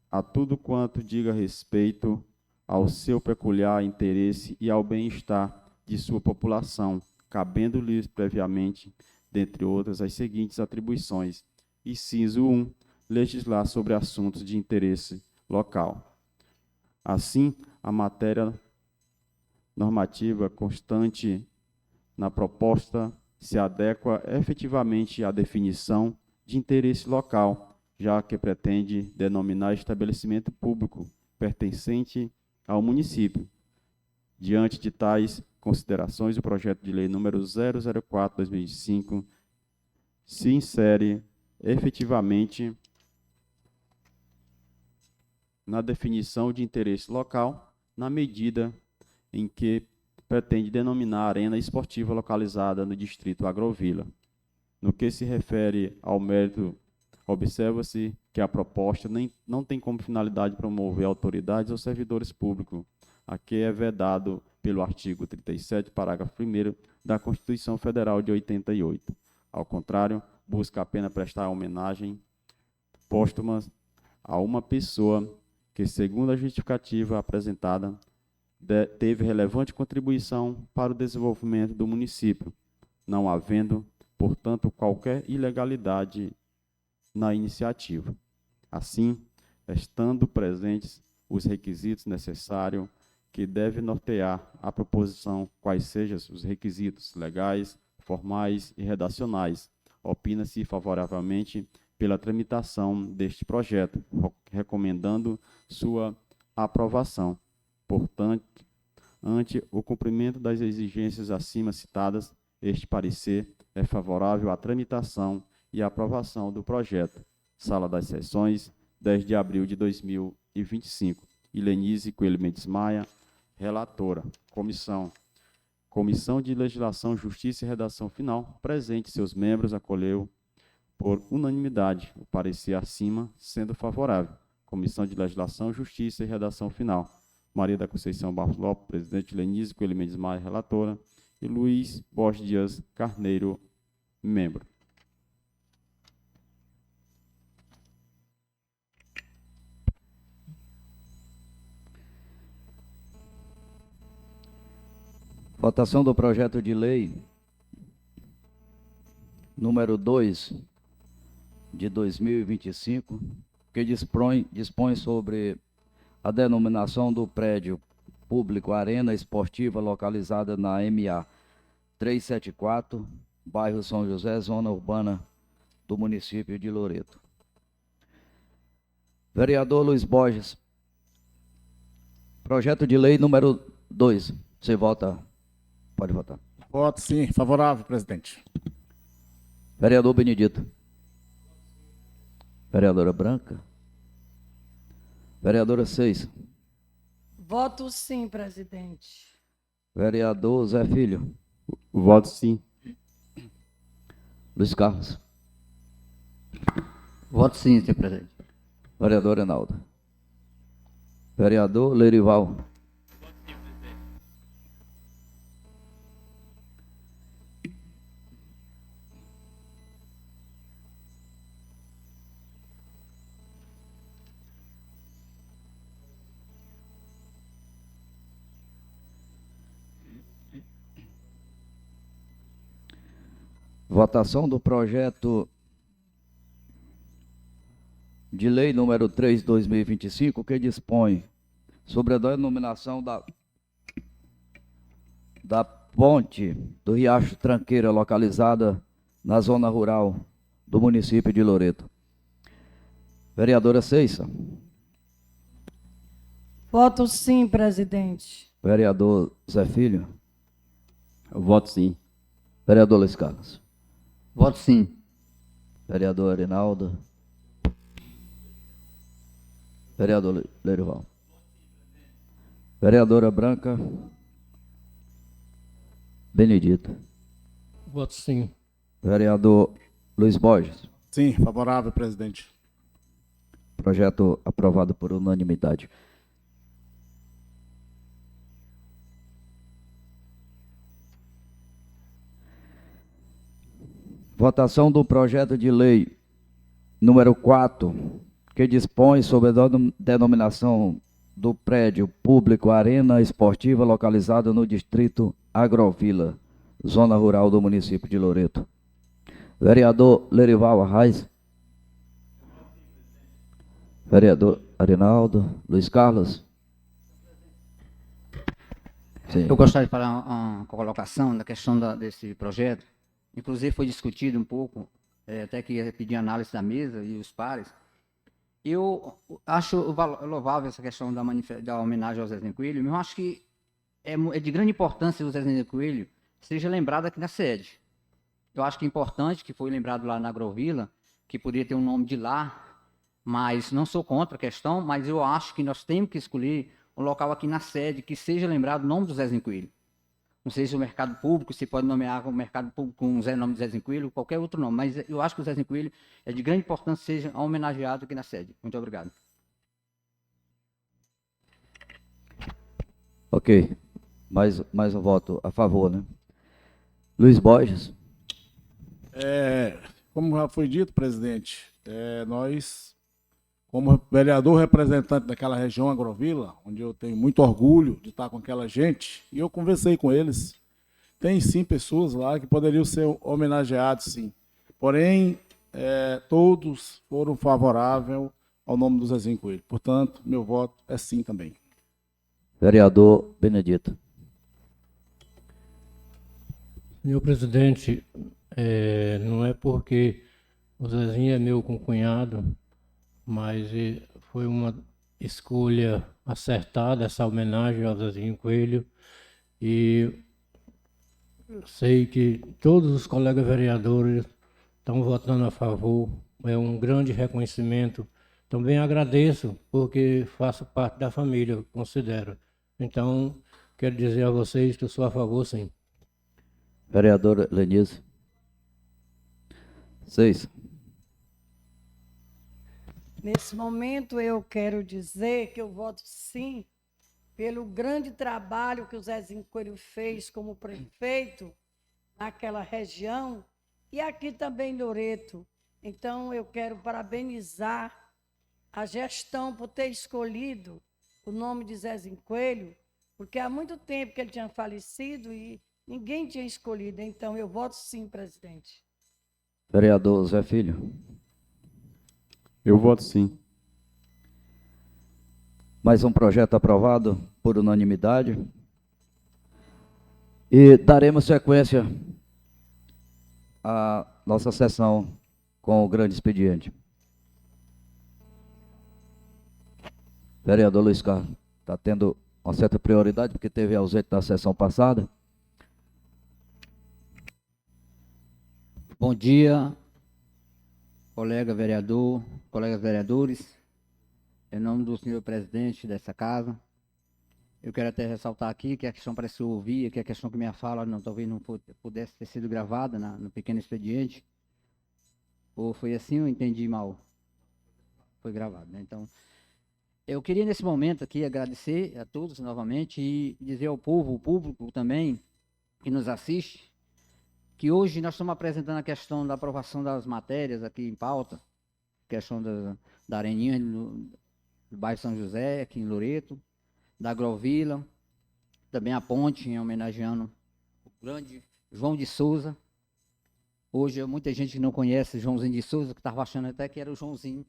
a tudo quanto diga respeito ao seu peculiar interesse e ao bem-estar de sua população, cabendo-lhes previamente, dentre outras, as seguintes atribuições. Inciso 1. Legislar sobre assuntos de interesse local. Assim, a matéria normativa constante na proposta se adequa efetivamente à definição de interesse local, já que pretende denominar estabelecimento público pertencente ao município. Diante de tais considerações, o projeto de lei número 004/2005 se insere efetivamente na definição de interesse local, na medida em que pretende denominar a arena esportiva localizada no distrito Agrovila. No que se refere ao mérito, observa-se que a proposta não tem como finalidade promover autoridades ou servidores públicos, a que é vedado pelo artigo 37, parágrafo 1º da Constituição Federal de 88. Ao contrário, busca apenas prestar homenagem póstuma a uma pessoa que, segundo a justificativa apresentada, teve relevante contribuição para o desenvolvimento do município, não havendo, portanto, qualquer ilegalidade na iniciativa. Assim, estando presentes os requisitos necessários que deve nortear a proposição quais sejam os requisitos legais, formais e redacionais. Opina-se favoravelmente pela tramitação deste projeto, recomendando sua aprovação. Portanto, ante o cumprimento das exigências acima citadas, este parecer é favorável à tramitação e aprovação do projeto. Sala das Sessões, 10 de abril de 2025. Ilenise Coelho Mendes Maia, relatora. Comissão de Legislação, Justiça e Redação Final. Presente seus membros, acolheu por unanimidade o parecer acima, sendo favorável. Comissão de Legislação, Justiça e Redação Final. Maria da Conceição Barros Lopes, presidente. Lenise Coelho Mendes Maia, relatora. E Luiz Borges Dias Carneiro, membro. Votação do projeto de lei número 2 de 2025, que dispõe sobre a denominação do prédio público Arena Esportiva localizada na MA 374, bairro São José, zona urbana do município de Loreto. Vereador Luiz Borges, projeto de lei número 2. Você vota? Pode votar. Voto sim, favorável, presidente. Vereador Benedito. Vereadora Branca. Vereadora 6. Voto sim, presidente. Vereador Zé Filho. Voto sim. Luiz Carlos. Voto sim, senhor presidente. Vereador Reinaldo. Vereador Lerival. Votação do projeto de lei número 3 de 2025, que dispõe sobre a denominação da ponte do Riacho Tranqueira, localizada na zona rural do município de Loreto. Vereadora Ceissa. Voto sim, presidente. Vereador Zé Filho. Voto sim. Vereador Luiz Carlos. Voto sim. Vereador Reinaldo. Vereador Lerival. Vereadora Branca. Benedito. Voto sim. Vereador Luiz Borges. Sim, favorável, presidente. Projeto aprovado por unanimidade. Votação do projeto de lei número 4, que dispõe sobre a denominação do prédio público Arena Esportiva localizado no distrito Agrovila, zona rural do município de Loreto. Vereador Lerival Arraes. Vereador Arinaldo. Luiz Carlos. Sim. Eu gostaria de falar uma colocação da questão desse projeto. Inclusive foi discutido um pouco, até que ia pedir análise da mesa e os pares. Eu acho louvável essa questão da homenagem ao Zezinho Coelho, mas eu acho que é de grande importância que o Zezinho Coelho seja lembrado aqui na sede. Eu acho que é importante que foi lembrado lá na Agrovila, que poderia ter um nome de lá, mas não sou contra a questão, mas eu acho que nós temos que escolher um local aqui na sede que seja lembrado o nome do Zezinho Coelho. Não sei se o mercado público, se pode nomear o mercado público com o nome de Zezinho Coelho, qualquer outro nome, mas eu acho que o Zezinho Coelho é de grande importância que seja homenageado aqui na sede. Muito obrigado. Ok. Mais um voto a favor, né? Luiz Borges. Como já foi dito, presidente, nós, como vereador representante daquela região Agrovila, onde eu tenho muito orgulho de estar com aquela gente, e eu conversei com eles, tem sim pessoas lá que poderiam ser homenageados, sim. Porém, todos foram favoráveis ao nome do Zezinho Coelho. Portanto, meu voto é sim também. Vereador Benedito. Senhor presidente, não é porque o Zezinho é meu concunhado, mas foi uma escolha acertada essa homenagem ao Zezinho Coelho, e sei que todos os colegas vereadores estão votando a favor, é um grande reconhecimento. Também agradeço, porque faço parte da família, considero. Então, quero dizer a vocês que eu sou a favor, sim. Vereadora Lenise. 6. Nesse momento, eu quero dizer que eu voto sim pelo grande trabalho que o Zezinho Coelho fez como prefeito naquela região e aqui também em Loreto. Então, eu quero parabenizar a gestão por ter escolhido o nome de Zezinho Coelho, porque há muito tempo que ele tinha falecido e ninguém tinha escolhido. Então, eu voto sim, presidente. Vereador Zé Filho. Eu voto sim. Mais um projeto aprovado por unanimidade. E daremos sequência à nossa sessão com o grande expediente. Vereador Luiz Carlos, está tendo uma certa prioridade, porque teve ausente na sessão passada. Bom dia, colega vereador, colegas vereadores. Em nome do senhor presidente dessa casa, eu quero até ressaltar aqui que a questão parece que eu ouvi, que a questão que minha fala talvez não pudesse ter sido gravada no pequeno expediente. Ou foi assim, eu entendi mal? Foi gravado, né? Então, eu queria nesse momento aqui agradecer a todos novamente e dizer ao povo, o público também, que nos assiste, que hoje nós estamos apresentando a questão da aprovação das matérias aqui em pauta, questão da Areninha, do bairro São José, aqui em Loreto, da Agrovila, também a ponte, homenageando o grande João de Souza. Hoje, muita gente que não conhece Joãozinho de Souza, que estava achando até que era o Joãozinho,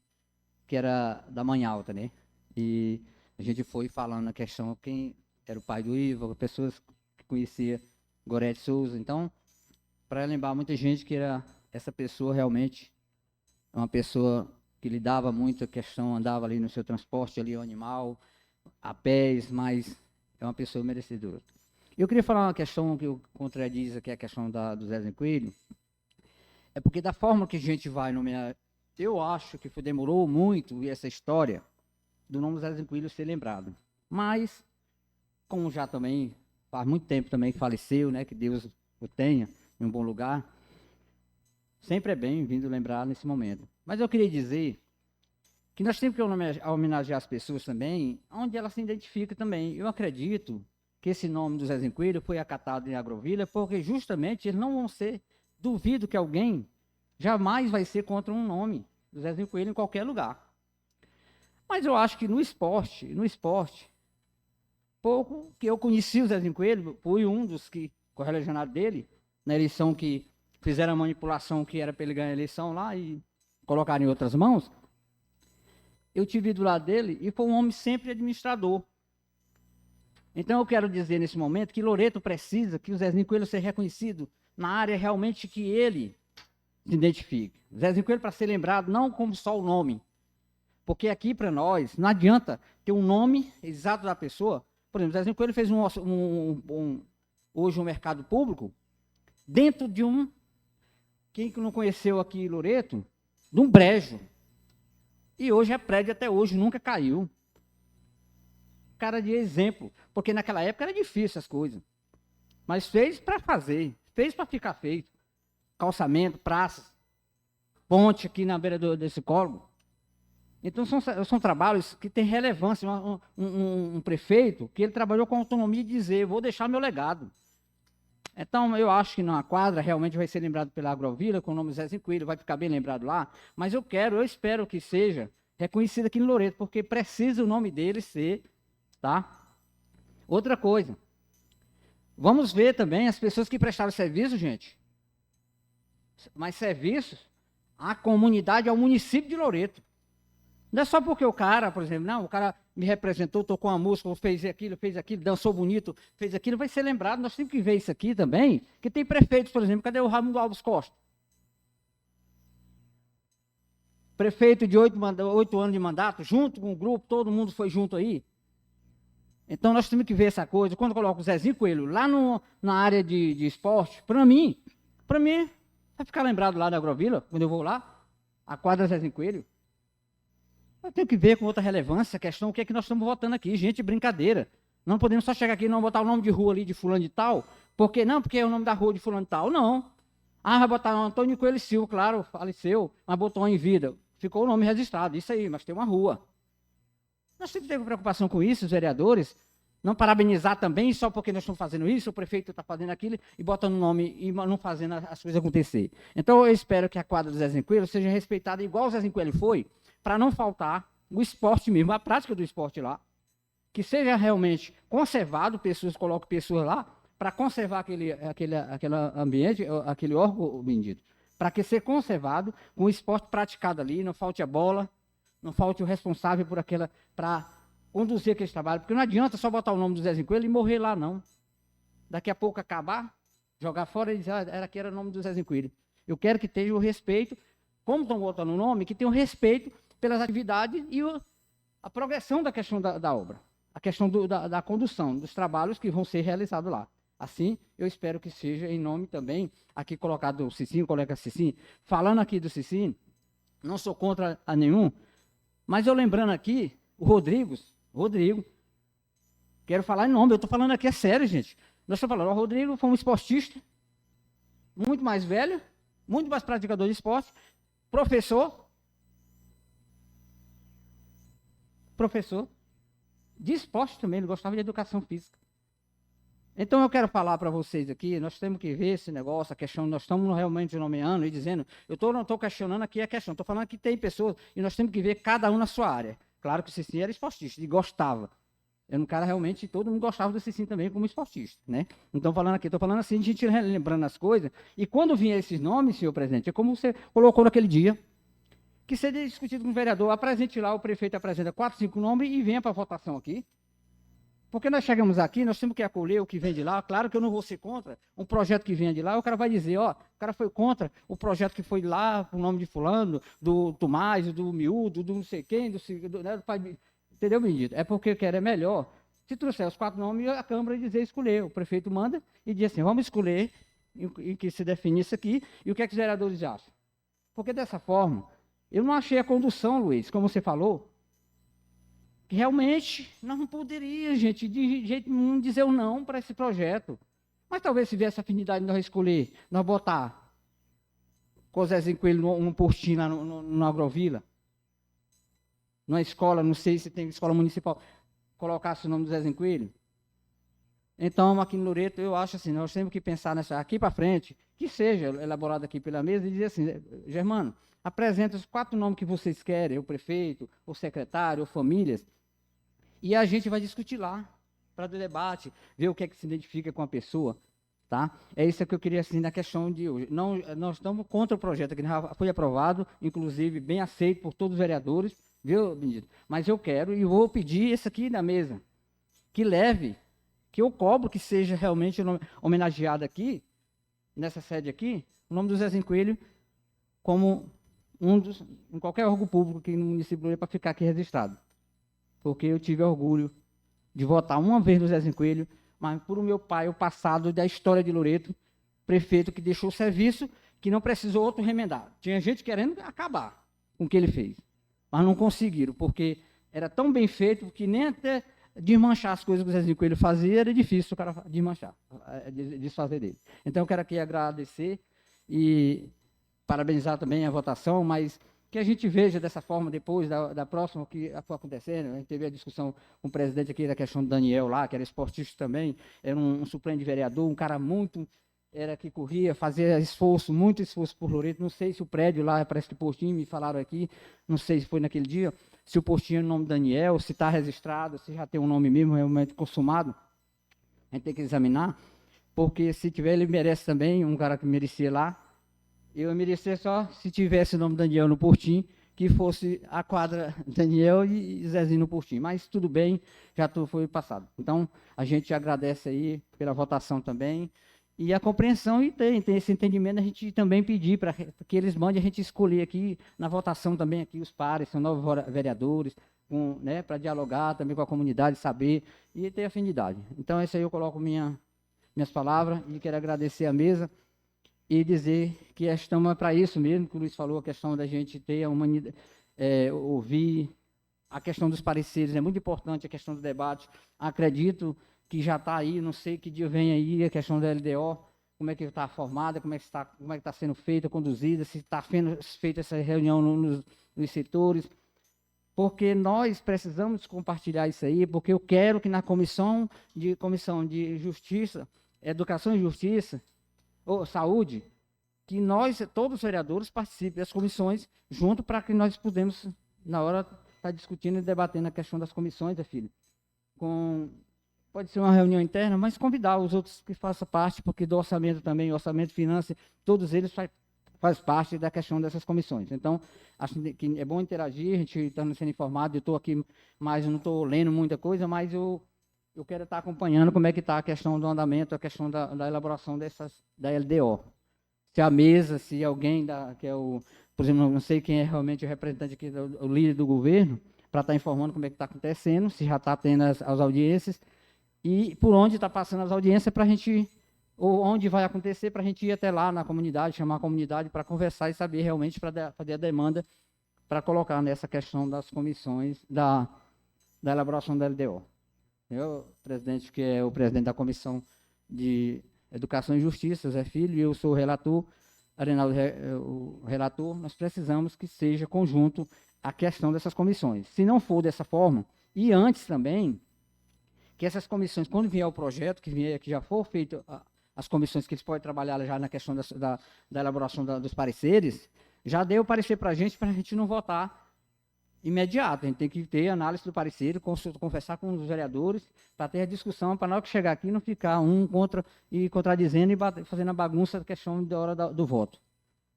que era da Manhalta, né? E a gente foi falando a questão, quem era o pai do Ivo, pessoas que conheciam Gorete Souza. Então, para lembrar muita gente que era essa pessoa realmente, uma pessoa que lidava muito a questão, andava ali no seu transporte, ali o animal, a pés, mas é uma pessoa merecedora. Eu queria falar uma questão que contradiz aqui a questão do Zezinho Coelho, é porque da forma que a gente vai nomear, eu acho que demorou muito essa história do nome do Zezinho Coelho ser lembrado. Mas, como já também faz muito tempo também que faleceu, né, que Deus o tenha em um bom lugar, sempre é bem-vindo lembrar nesse momento. Mas eu queria dizer que nós temos que homenagear as pessoas também, onde elas se identificam também. Eu acredito que esse nome do Zezinho Coelho foi acatado em Agrovila, porque justamente eles não vão ser, duvido que alguém jamais vai ser contra um nome do Zezinho Coelho em qualquer lugar. Mas eu acho que no esporte, pouco que eu conheci o Zezinho Coelho, fui um dos que correligionário dele, na eleição que fizeram a manipulação que era para ele ganhar a eleição lá e colocaram em outras mãos. Eu tive do lado dele e foi um homem sempre administrador. Então eu quero dizer nesse momento que Loreto precisa que o Zezinho Coelho seja reconhecido na área realmente que ele se identifique. O Zezinho Coelho para ser lembrado não como só o nome, porque aqui para nós não adianta ter um nome exato da pessoa. Por exemplo, o Zezinho Coelho fez hoje um mercado público dentro de quem não conheceu aqui Loreto, de um brejo. E hoje é prédio até hoje, nunca caiu. Cara de exemplo, porque naquela época era difícil as coisas. Mas fez para fazer, fez para ficar feito. Calçamento, praças, ponte aqui na beira desse córrego. Então são trabalhos que têm relevância. Um prefeito que ele trabalhou com autonomia de dizer, vou deixar meu legado. Então, eu acho que na quadra realmente vai ser lembrado pela Agrovila, com o nome Zezinho Coelho, vai ficar bem lembrado lá, mas eu espero que seja reconhecido aqui em Loreto, porque precisa o nome dele ser, tá? Outra coisa, vamos ver também as pessoas que prestaram serviço, gente, mas serviços à comunidade, ao município de Loreto. Não é só porque o cara, por exemplo, não, o cara me representou, tocou uma música, fez aquilo, dançou bonito, fez aquilo, vai ser lembrado. Nós temos que ver isso aqui também, que tem prefeitos, por exemplo, cadê o Raimundo Alves Costa? Prefeito de 8 anos de mandato, junto com o grupo, todo mundo foi junto aí. Então, nós temos que ver essa coisa. Quando eu coloco o Zezinho Coelho lá na área de esporte, para mim, vai ficar lembrado lá na Agrovila, quando eu vou lá, a quadra Zezinho Coelho. Eu tenho que ver com outra relevância a questão, o que é que nós estamos votando aqui. Gente, brincadeira. Não podemos só chegar aqui e não botar o nome de rua ali de fulano de tal. Por que não? Porque é o nome da rua de fulano de tal. Não. Vai botar o Antônio Coelho Silva, claro, faleceu, mas botou em vida. Ficou o nome registrado, isso aí, mas tem uma rua. Nós temos que ter preocupação com isso, os vereadores. Não parabenizar também só porque nós estamos fazendo isso, o prefeito está fazendo aquilo e botando o nome e não fazendo as coisas acontecer. Então, eu espero que a quadra do Zezinho Coelho seja respeitada igual o Zezinho Coelho foi, para não faltar o esporte mesmo, a prática do esporte lá, que seja realmente conservado, coloquem pessoas lá, para conservar aquele ambiente, aquele órgão bendito, para que seja conservado, com o esporte praticado ali, não falte a bola, não falte o responsável por para conduzir aquele trabalho, porque não adianta só botar o nome do Zezinho Coelho e morrer lá, não. Daqui a pouco acabar, jogar fora e dizer, era o nome do Zezinho Coelho. Eu quero que tenha o respeito, como estão botando o nome, que tenha o respeito pelas atividades e a progressão da questão da obra, a questão da condução, dos trabalhos que vão ser realizados lá. Assim, eu espero que seja em nome também, aqui colocado o Cicinho, o colega Cicinho, falando aqui do Cicinho, não sou contra a nenhum, mas eu lembrando aqui, o Rodrigo, quero falar em nome, eu estou falando aqui, é sério, gente. Nós estamos falando, o Rodrigo foi um esportista, muito mais velho, muito mais praticador de esporte, professor de esporte também, ele gostava de educação física. Então, eu quero falar para vocês aqui, nós temos que ver esse negócio, a questão, nós estamos realmente nomeando e dizendo, não estou questionando aqui a questão, estou falando que tem pessoas, e nós temos que ver cada um na sua área. Claro que o Cicinho era esportista, e gostava. Era um cara realmente, todo mundo gostava do Cicinho também como esportista, né? Então, estou falando assim, a gente lembrando as coisas, e quando vinha esses nomes, senhor presidente, é como você colocou naquele dia, que seria discutido com o vereador, apresente lá, o prefeito apresenta 4, 5 nomes e venha para a votação aqui. Porque nós chegamos aqui, nós temos que acolher o que vem de lá. Claro que eu não vou ser contra um projeto que venha de lá. O cara vai dizer, o cara foi contra o projeto que foi lá, o nome de fulano, do Tomás, do Miúdo, do não sei quem, do pai, entendeu, menino? É porque eu quero, é melhor. Se trouxer os 4 nomes, a Câmara dizer escolher. O prefeito manda e diz assim, vamos escolher, em que se definir isso aqui, e o que é que os vereadores acham. Porque dessa forma, eu não achei a condução, Luiz, como você falou, que realmente nós não poderíamos, gente, de jeito nenhum dizer o não para esse projeto. Mas talvez se viesse afinidade de nós escolher, nós botar com o Zezinho Coelho num postinho lá no Agrovila, numa escola, não sei se tem escola municipal, colocasse o nome do Zezinho Coelho. Então, aqui no Loreto, eu acho assim, nós temos que pensar nessa, aqui para frente, que seja elaborado aqui pela mesa e dizer assim, Germano, apresenta os 4 nomes que vocês querem, o prefeito, o secretário, ou famílias, e a gente vai discutir lá, para o debate, ver o que é que se identifica com a pessoa, tá? É isso que eu queria, assim, na questão de hoje. Não, nós estamos contra o projeto, que já foi aprovado, inclusive bem aceito por todos os vereadores, viu, Benedito? Mas eu quero, e vou pedir esse aqui na mesa, que leve, que eu cobro que seja realmente homenageado aqui, nessa sede aqui, o nome do Zezinho Coelho, como em qualquer órgão público aqui no município de Loreto, para ficar aqui registrado. Porque eu tive orgulho de votar uma vez no Zezinho Coelho, mas por o meu pai, o passado da história de Loreto, prefeito que deixou o serviço, que não precisou outro remendar. Tinha gente querendo acabar com o que ele fez, mas não conseguiram, porque era tão bem feito que nem até desmanchar as coisas que o Zezinho Coelho fazia era difícil o cara desmanchar, desfazer dele. Então, eu quero aqui agradecer e parabenizar também a votação, mas que a gente veja dessa forma depois da próxima que for acontecendo. A gente teve a discussão com o presidente aqui da questão do Daniel lá, que era esportista também, era um suplente de vereador, um cara muito, que corria, fazia esforço, muito esforço por Loreto. Não sei se o prédio lá, parece que postinho, me falaram aqui, não sei se foi naquele dia, se o postinho é o nome Daniel, se está registrado, se já tem um nome mesmo realmente consumado. A gente tem que examinar, porque se tiver, ele merece também, um cara que merecia lá. Eu merecia só se tivesse o nome Daniel no postinho, que fosse a quadra Daniel e Zezinho no postinho, mas tudo bem, já tudo foi passado. Então, a gente agradece aí pela votação também, e a compreensão, e tem esse entendimento, a gente também pedir para que eles mandem a gente escolher aqui, na votação também, aqui os pares, são 9 vereadores, né, para dialogar também com a comunidade, saber, e ter afinidade. Então, esse aí eu coloco minhas palavras, e quero agradecer a mesa, e dizer que estamos para isso mesmo, que o Luiz falou, a questão da gente ter a humanidade, ouvir, a questão dos pareceres é muito importante, a questão do debate. Acredito que já está aí, não sei que dia vem aí a questão da LDO, como é que está formada, como é que está sendo feita, conduzida, se está sendo feita essa reunião nos setores, porque nós precisamos compartilhar isso aí, porque eu quero que na comissão de Justiça, Educação e Justiça, ou Saúde, que nós, todos os vereadores, participem das comissões, junto para que nós podemos, na hora, estar discutindo e debatendo a questão das comissões, filho. Pode ser uma reunião interna, mas convidar os outros que façam parte, porque do orçamento também, orçamento, finanças, todos eles faz parte da questão dessas comissões. Então, acho que é bom interagir, a gente está sendo informado, eu estou aqui, mas não estou lendo muita coisa, mas eu quero estar acompanhando como é que está a questão do andamento, a questão da elaboração da LDO. Se a mesa, se alguém, que é por exemplo, não sei quem é realmente o representante aqui, o líder do governo, para estar informando como é que está acontecendo, se já está tendo as audiências, e por onde está passando as audiências para a gente, ou onde vai acontecer, para a gente ir até lá na comunidade, chamar a comunidade para conversar e saber realmente, para fazer a demanda, para colocar nessa questão das comissões, da elaboração da LDO. Eu, presidente, que é o presidente da Comissão de Educação e Justiça, Zé Filho, e eu sou o relator, Arenaldo, o relator, nós precisamos que seja conjunto a questão dessas comissões. Se não for dessa forma, e antes também, que essas comissões, quando vier o projeto, que já for feito as comissões que eles podem trabalhar já na questão da elaboração dos pareceres, já dê o parecer para a gente não votar imediato. A gente tem que ter análise do parecer, conversar com os vereadores, para ter a discussão, para na hora que chegar aqui não ficar um contradizendo e fazendo a bagunça da questão da hora do voto.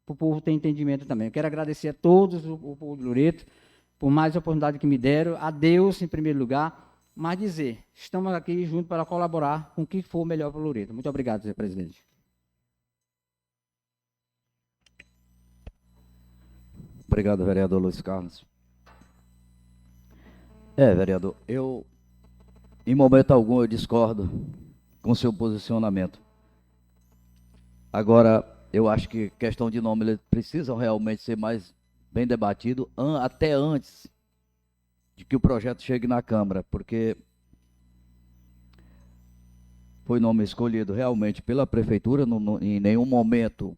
Para o povo ter entendimento também. Eu quero agradecer a todos, o povo de Loreto, por mais oportunidade que me deram, a Deus em primeiro lugar, mas dizer, estamos aqui juntos para colaborar com o que for melhor para o Loreto. Muito obrigado, senhor presidente. Obrigado, vereador Luiz Carlos. Vereador, em momento algum, eu discordo com o seu posicionamento. Agora, eu acho que questão de nome, eles precisam realmente ser mais bem debatido, até antes de que o projeto chegue na Câmara, porque foi nome escolhido realmente pela Prefeitura, em nenhum momento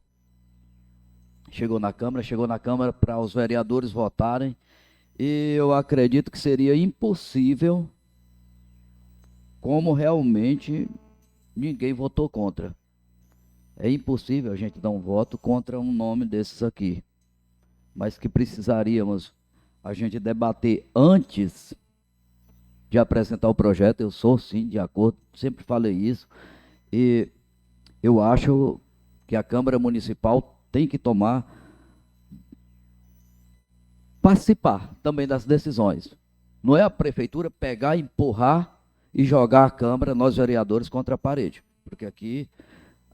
chegou na Câmara para os vereadores votarem, e eu acredito que seria impossível, como realmente ninguém votou contra. É impossível a gente dar um voto contra um nome desses aqui. Mas que precisaríamos a gente debater antes de apresentar o projeto. Eu sou sim de acordo, sempre falei isso. E eu acho que a Câmara Municipal tem que participar também das decisões. Não é a Prefeitura pegar, empurrar e jogar a Câmara, nós vereadores, contra a parede. Porque aqui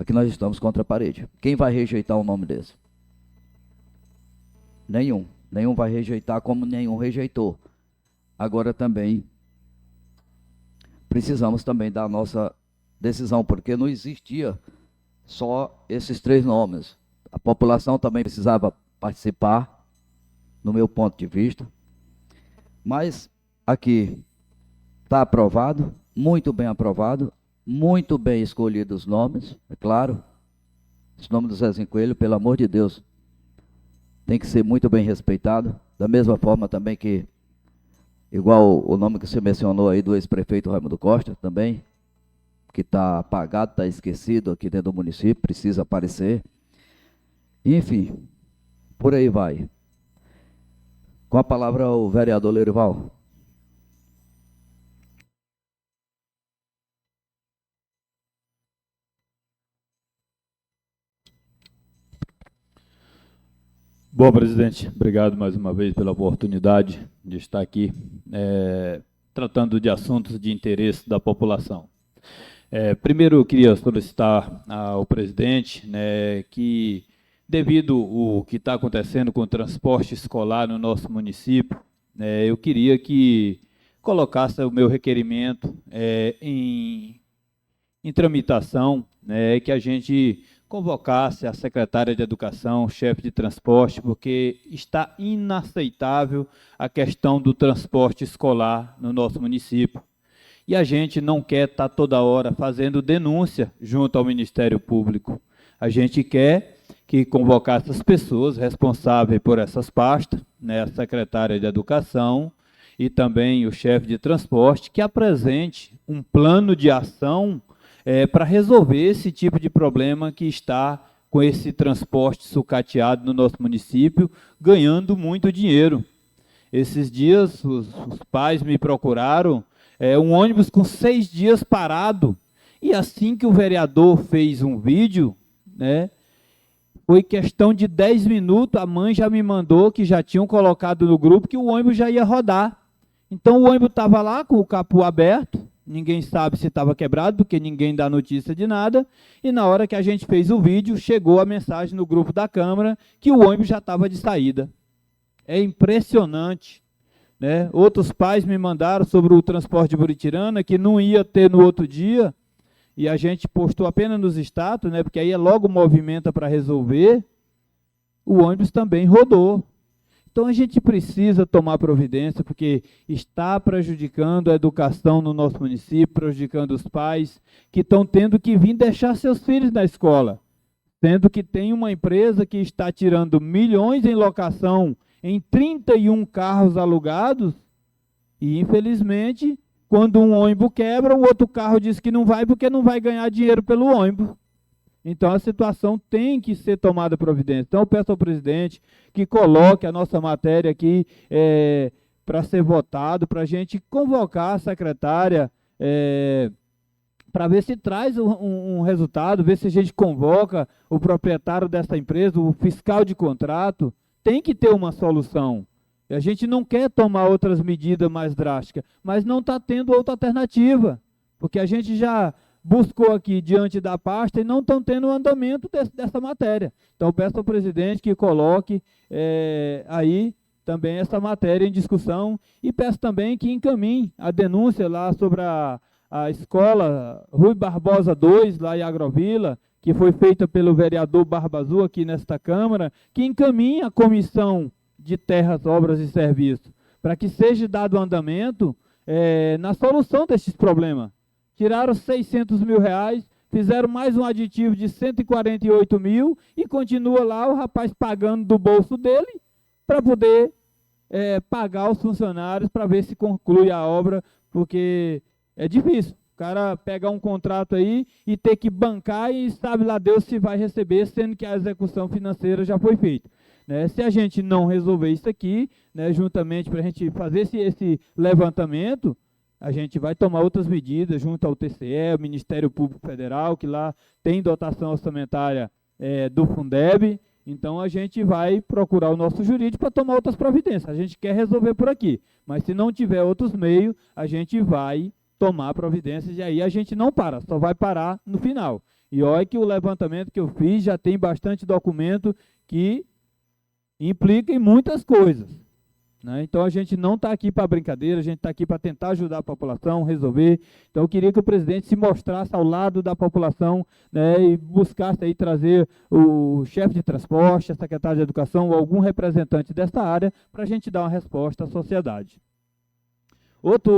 nós estamos contra a parede. Quem vai rejeitar um nome desse? Nenhum. Nenhum vai rejeitar, como nenhum rejeitou. Agora também precisamos também da nossa decisão, porque não existia só esses 3 nomes. A população também precisava participar, no meu ponto de vista. Mas aqui está aprovado, muito bem aprovado, muito bem escolhidos os nomes, é claro. Esse nome do Zezinho Coelho, pelo amor de Deus, tem que ser muito bem respeitado. Da mesma forma também que, igual o nome que você mencionou aí do ex-prefeito Raimundo Costa, também, que está apagado, está esquecido aqui dentro do município, precisa aparecer. Enfim, por aí vai. Com a palavra o vereador Lerival. Bom, presidente, obrigado mais uma vez pela oportunidade de estar aqui tratando de assuntos de interesse da população. Primeiro, eu queria solicitar ao presidente, né, que, devido ao que está acontecendo com o transporte escolar no nosso município, eu queria que colocasse o meu requerimento em tramitação, que a gente convocasse a secretária de Educação, chefe de transporte, porque está inaceitável a questão do transporte escolar no nosso município. E a gente não quer estar toda hora fazendo denúncia junto ao Ministério Público. A gente quer que convocasse as pessoas responsáveis por essas pastas, a secretária de Educação e também o chefe de transporte, que apresente um plano de ação para resolver esse tipo de problema que está com esse transporte sucateado no nosso município, ganhando muito dinheiro. Esses dias, os pais me procuraram, um ônibus com 6 dias parado, e assim que o vereador fez um vídeo, foi questão de 10 minutos, a mãe já me mandou que já tinham colocado no grupo que o ônibus já ia rodar. Então o ônibus estava lá com o capô aberto, ninguém sabe se estava quebrado, porque ninguém dá notícia de nada, e na hora que a gente fez o vídeo, chegou a mensagem no grupo da Câmara que o ônibus já estava de saída. É impressionante. Outros pais me mandaram sobre o transporte de Buritirana, que não ia ter no outro dia, e a gente postou apenas nos status, porque aí logo movimenta para resolver, o ônibus também rodou. Então a gente precisa tomar providência, porque está prejudicando a educação no nosso município, prejudicando os pais que estão tendo que vir deixar seus filhos na escola, sendo que tem uma empresa que está tirando milhões em locação em 31 carros alugados, e infelizmente, quando um ônibus quebra, o outro carro diz que não vai porque não vai ganhar dinheiro pelo ônibus. Então a situação tem que ser tomada providência. Então eu peço ao presidente que coloque a nossa matéria aqui para ser votado, para a gente convocar a secretária para ver se traz um resultado, ver se a gente convoca o proprietário dessa empresa, o fiscal de contrato. Tem que ter uma solução. A gente não quer tomar outras medidas mais drásticas, mas não está tendo outra alternativa, porque a gente já buscou aqui diante da pasta e não estão tendo o andamento dessa matéria. Então, eu peço ao presidente que coloque aí também essa matéria em discussão e peço também que encaminhe a denúncia lá sobre a escola Rui Barbosa 2, lá em Agrovila, que foi feita pelo vereador Barba Azul aqui nesta Câmara, que encaminhe a Comissão de Terras, Obras e Serviços, para que seja dado andamento na solução desses problemas. Tiraram 600 mil reais, fizeram mais um aditivo de 148 mil e continua lá o rapaz pagando do bolso dele para poder pagar os funcionários para ver se conclui a obra, porque é difícil. O cara pegar um contrato aí e ter que bancar e sabe lá Deus se vai receber, sendo que a execução financeira já foi feita. Se a gente não resolver isso aqui, juntamente para a gente fazer esse levantamento, a gente vai tomar outras medidas junto ao TCE, o Ministério Público Federal, que lá tem dotação orçamentária do Fundeb. Então a gente vai procurar o nosso jurídico para tomar outras providências. A gente quer resolver por aqui, mas se não tiver outros meios, a gente vai tomar providências e aí a gente não para, só vai parar no final. E olha que o levantamento que eu fiz já tem bastante documento que implica em muitas coisas. Então a gente não está aqui para brincadeira, a gente está aqui para tentar ajudar a população, resolver. Então eu queria que o presidente se mostrasse ao lado da população, e buscasse aí trazer o chefe de transporte, a secretária de Educação ou algum representante dessa área para a gente dar uma resposta à sociedade. Outra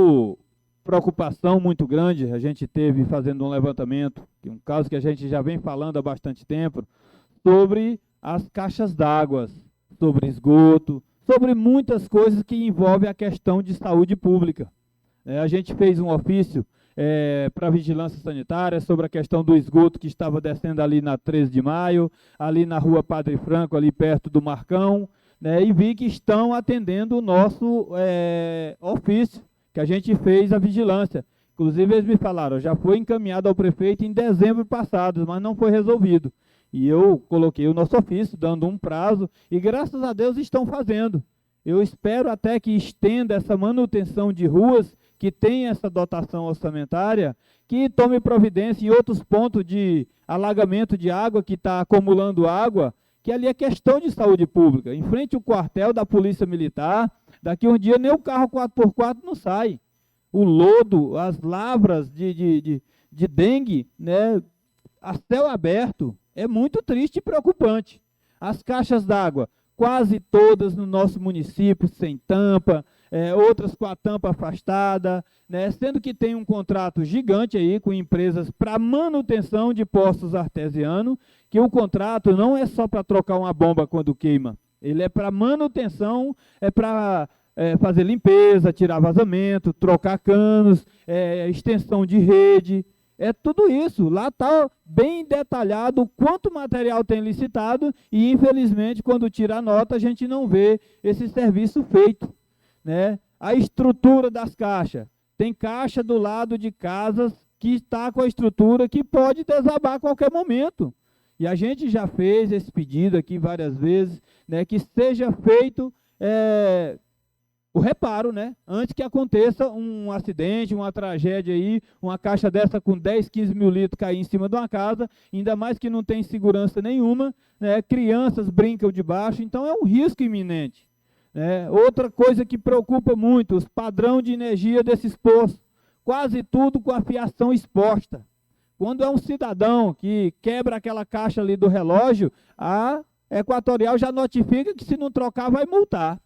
preocupação muito grande, a gente teve fazendo um levantamento, um caso que a gente já vem falando há bastante tempo, sobre as caixas d'água, sobre esgoto, sobre muitas coisas que envolvem a questão de saúde pública. A gente fez um ofício para a vigilância sanitária sobre a questão do esgoto que estava descendo ali na 13 de maio, ali na rua Padre Franco, ali perto do Marcão, e vi que estão atendendo o nosso ofício, que a gente fez a vigilância. Inclusive eles me falaram, já foi encaminhado ao prefeito em dezembro passado, mas não foi resolvido. E eu coloquei o nosso ofício, dando um prazo, e graças a Deus estão fazendo. Eu espero até que estenda essa manutenção de ruas, que tem essa dotação orçamentária, que tome providência em outros pontos de alagamento de água, que está acumulando água, que ali é questão de saúde pública. Em frente ao quartel da Polícia Militar, daqui um dia nem o carro 4x4 não sai. O lodo, as lavras de dengue, né, a céu aberto, é muito triste e preocupante. As caixas d'água, quase todas no nosso município, sem tampa, outras com a tampa afastada, né, sendo que tem um contrato gigante aí com empresas para manutenção de poços artesianos, que o contrato não é só para trocar uma bomba quando queima, ele é para manutenção, é para fazer limpeza, tirar vazamento, trocar canos, extensão de rede, é tudo isso. Lá está bem detalhado quanto material tem licitado e, infelizmente, quando tira a nota, a gente não vê esse serviço feito, né? A estrutura das caixas. Tem caixa do lado de casas que está com a estrutura que pode desabar a qualquer momento. E a gente já fez esse pedido aqui várias vezes, né, que seja feito o reparo, né? Antes que aconteça um acidente, uma tragédia aí, uma caixa dessa com 10, 15 mil litros cair em cima de uma casa, ainda mais que não tem segurança nenhuma, né? Crianças brincam debaixo, então é um risco iminente, né? Outra coisa que preocupa muito, os padrões de energia desses postos, quase tudo com a fiação exposta. Quando é um cidadão que quebra aquela caixa ali do relógio, a Equatorial já notifica que se não trocar vai multar.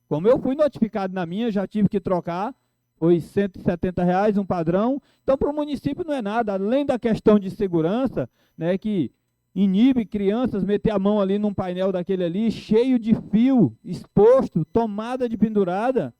Como eu fui notificado na minha, já tive que trocar, foi R$ 170 um padrão. Então, para o município não é nada, além da questão de segurança, né, que inibe crianças meter a mão ali num painel daquele ali, cheio de fio exposto, tomada de pendurada,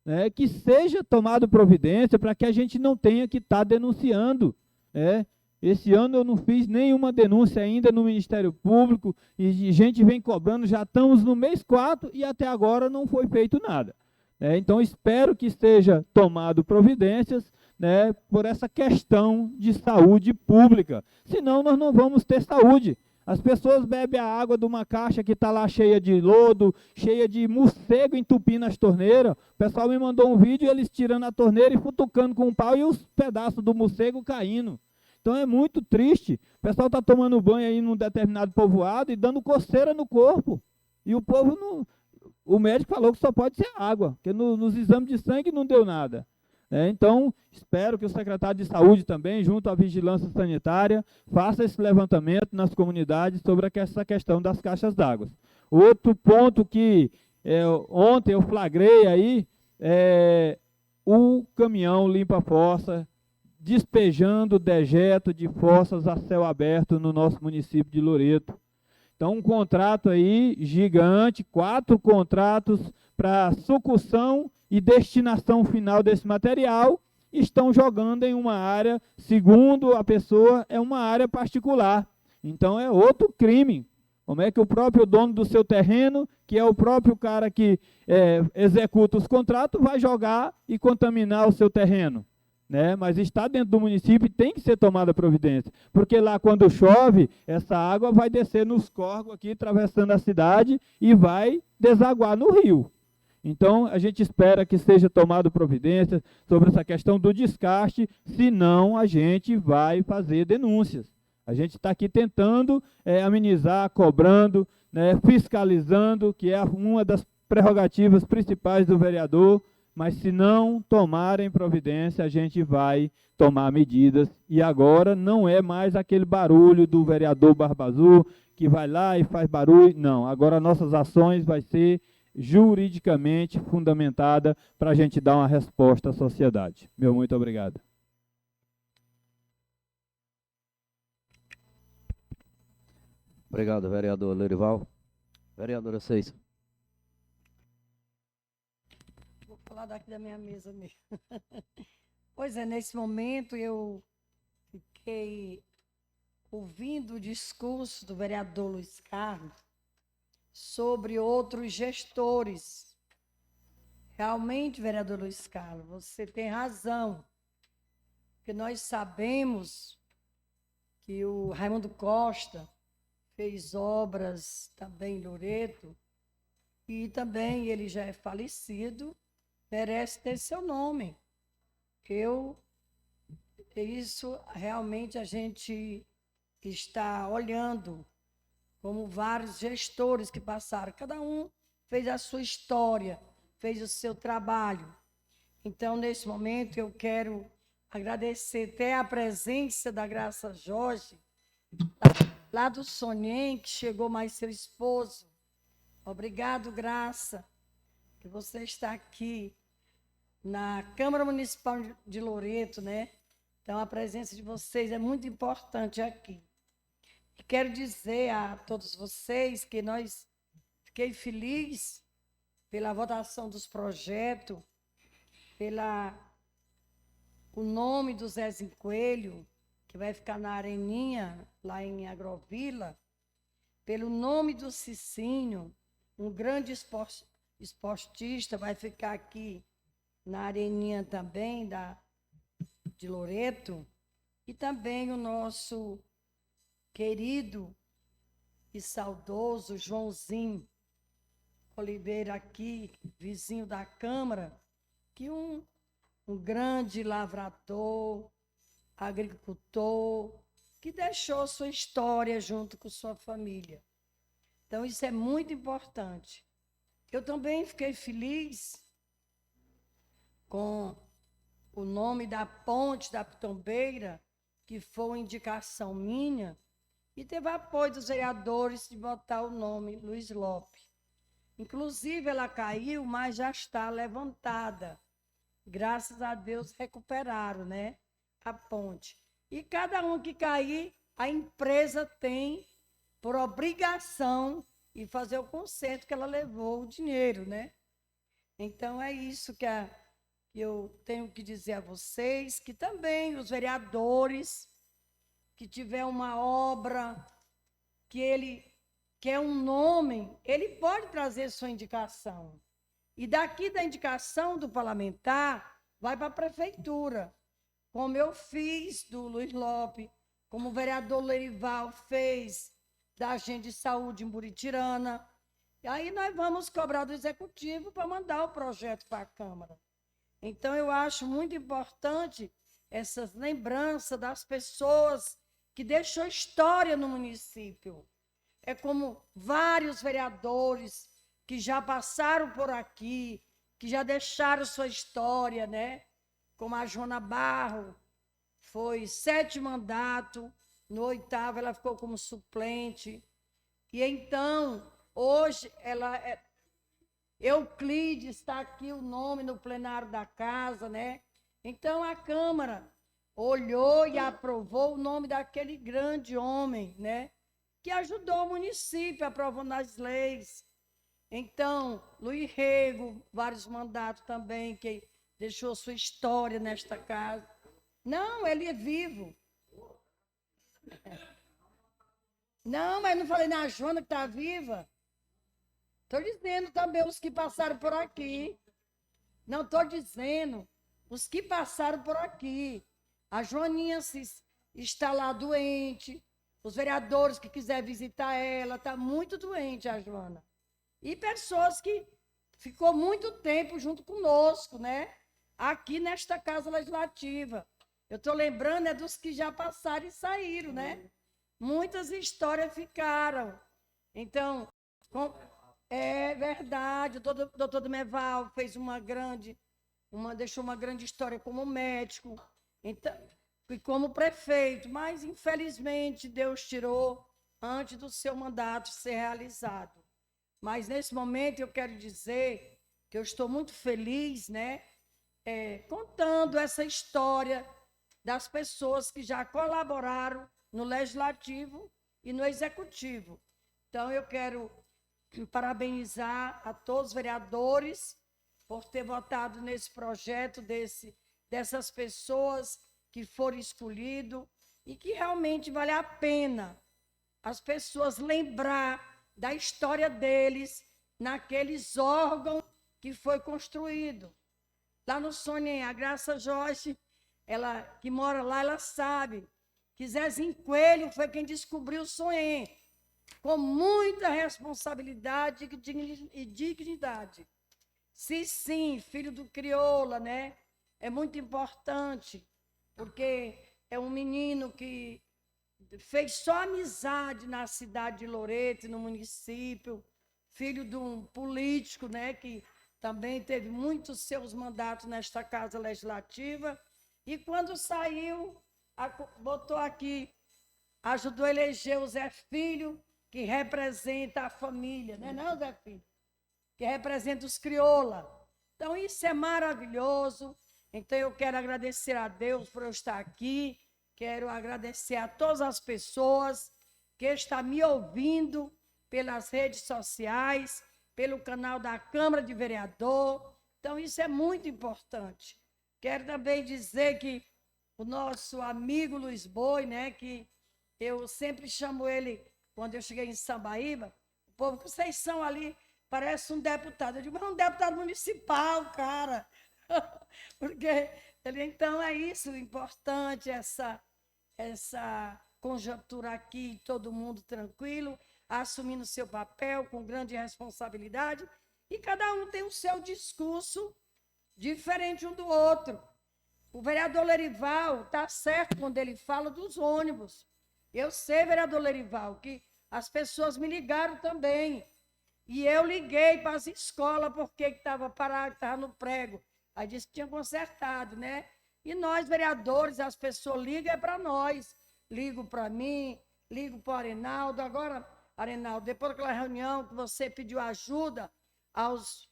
né, que seja tomado providência para que a gente não tenha que estar denunciando, né. Esse ano eu não fiz nenhuma denúncia ainda no Ministério Público e a gente vem cobrando, já estamos no mês 4 e até agora não foi feito nada. Então espero que esteja tomado providências, né, por essa questão de saúde pública, senão nós não vamos ter saúde. As pessoas bebem a água de uma caixa que está lá cheia de lodo, cheia de morcego entupindo as torneiras. O pessoal me mandou um vídeo, eles tirando a torneira e futucando com um pau e os pedaços do morcego caindo. Então é muito triste. O pessoal está tomando banho aí num determinado povoado e dando coceira no corpo. E o povo não... O médico falou que só pode ser água, porque nos exames de sangue não deu nada. Então, espero que o secretário de Saúde também, junto à Vigilância Sanitária, faça esse levantamento nas comunidades sobre essa questão das caixas d'água. Outro ponto que ontem eu flagrei aí é o caminhão limpa-fossa, despejando dejeto de fossas a céu aberto no nosso município de Loreto. Então, um contrato aí gigante, 4 contratos para sucção e destinação final desse material, estão jogando em uma área, segundo a pessoa, é uma área particular. Então, é outro crime. Como é que o próprio dono do seu terreno, que é o próprio cara que executa os contratos, vai jogar e contaminar o seu terreno? Mas está dentro do município e tem que ser tomada providência, porque lá quando chove, essa água vai descer nos córregos aqui, atravessando a cidade e vai desaguar no rio. Então, a gente espera que seja tomada providência sobre essa questão do descarte, senão a gente vai fazer denúncias. A gente está aqui tentando amenizar, cobrando, fiscalizando, que é uma das prerrogativas principais do vereador, mas se não tomarem providência, a gente vai tomar medidas. E agora não é mais aquele barulho do vereador Barba Azul, que vai lá e faz barulho. Não, agora nossas ações vai ser juridicamente fundamentada para a gente dar uma resposta à sociedade. Meu muito obrigado. Obrigado, vereador Lorival. Vereadora Ceissa. Vou falar daqui da minha mesa mesmo. Pois é, nesse momento eu fiquei ouvindo o discurso do vereador Luiz Carlos sobre outros gestores. Realmente, vereador Luiz Carlos, você tem razão, porque nós sabemos que o Raimundo Costa fez obras também em Loreto, e também ele já é falecido, merece ter seu nome. Isso realmente a gente está olhando, como vários gestores que passaram, cada um fez a sua história, fez o seu trabalho. Então, nesse momento, eu quero agradecer até a presença da Graça Jorge, lá do Sonem, que chegou mais seu esposo. Obrigado, Graça, que você está aqui na Câmara Municipal de Loreto, né? Então, a presença de vocês é muito importante aqui. E quero dizer a todos vocês que fiquei feliz pela votação dos projetos, o nome do Zezinho Coelho, que vai ficar na Areninha, lá em Agrovila, pelo nome do Cicinho, um grande esportista, vai ficar aqui na Areninha também, de Loreto, e também o nosso querido e saudoso Joãozinho Oliveira aqui, vizinho da Câmara, que um grande lavrador, agricultor, que deixou sua história junto com sua família. Então, isso é muito importante. Eu também fiquei feliz com o nome da ponte da Pitombeira, que foi uma indicação minha, e teve apoio dos vereadores de botar o nome Luiz Lopes. Inclusive, ela caiu, mas já está levantada. Graças a Deus, recuperaram, né, a ponte. E cada um que cair, a empresa tem por obrigação e fazer o conserto que ela levou o dinheiro, né? Então, é isso que eu tenho que dizer a vocês, que também os vereadores que tiver uma obra que ele quer um nome, ele pode trazer sua indicação. E daqui da indicação do parlamentar, vai para a prefeitura, como eu fiz do Luiz Lopes, como o vereador Lerival fez da agente de saúde em Buritirana. E aí nós vamos cobrar do executivo para mandar o projeto para a Câmara. Então, eu acho muito importante essas lembranças das pessoas que deixou história no município. É como vários vereadores que já passaram por aqui, que já deixaram sua história, né? Como a Joana Barro, foi 7 mandatos, no 8º ela ficou como suplente. E então, hoje, Euclides, está aqui o nome no plenário da casa, né? Então, a Câmara olhou e aprovou o nome daquele grande homem, né? Que ajudou o município aprovando as leis. Então, Luiz Rego, vários mandatos também, que deixou sua história nesta casa. Não, ele é vivo. Não, mas não falei na Joana que está viva. Estou dizendo também os que passaram por aqui. Não estou dizendo os que passaram por aqui. A Joaninha está lá doente. Os vereadores que quiserem visitar ela, está muito doente, a Joana. E pessoas que ficou muito tempo junto conosco, né? Aqui nesta Casa Legislativa. Eu estou lembrando dos que já passaram e saíram, né? Muitas histórias ficaram. Então, é verdade, o doutor Dumeval fez deixou uma grande história como médico, então, e como prefeito, mas infelizmente Deus tirou antes do seu mandato ser realizado. Mas nesse momento eu quero dizer que eu estou muito feliz, né, contando essa história das pessoas que já colaboraram no Legislativo e no Executivo. Então, eu quero parabenizar a todos os vereadores por ter votado nesse projeto dessas pessoas que foram escolhidas e que realmente vale a pena as pessoas lembrar da história deles naqueles órgãos que foi construído. Lá no Sonem, a Graça Jorge, ela que mora lá, ela sabe que Zezinho Coelho foi quem descobriu o Sonem. com muita responsabilidade e dignidade. Se sim, filho do crioula, né? É muito importante, porque é um menino que fez só amizade na cidade de Loreto, no município, filho de um político, né, que também teve muitos seus mandatos nesta Casa Legislativa, e quando saiu, botou aqui, ajudou a eleger o Zé Filho, que representa a família, né, não, Zé Filho? Que representa os crioula. Então, isso é maravilhoso. Então, eu quero agradecer a Deus por eu estar aqui, quero agradecer a todas as pessoas que estão me ouvindo pelas redes sociais, pelo canal da Câmara de Vereador. Então, isso é muito importante. Quero também dizer que o nosso amigo Luiz Boi, né, que eu sempre chamo ele, quando eu cheguei em Sambaíba, o povo que vocês são ali, parece um deputado. Eu digo, mas é um deputado municipal, cara. Porque ele, então, é isso, importante, essa conjuntura aqui, todo mundo tranquilo, assumindo seu papel com grande responsabilidade, e cada um tem o seu discurso diferente um do outro. O vereador Lerival está certo quando ele fala dos ônibus. Eu sei, vereador Lerival, que as pessoas me ligaram também. E eu liguei para as escolas porque estava parado, estava no prego. Aí disse que tinha consertado, né? E nós, vereadores, as pessoas ligam é para nós. Ligo para mim, ligo para o Arenaldo. Agora, Arenaldo, depois daquela reunião que você pediu ajuda aos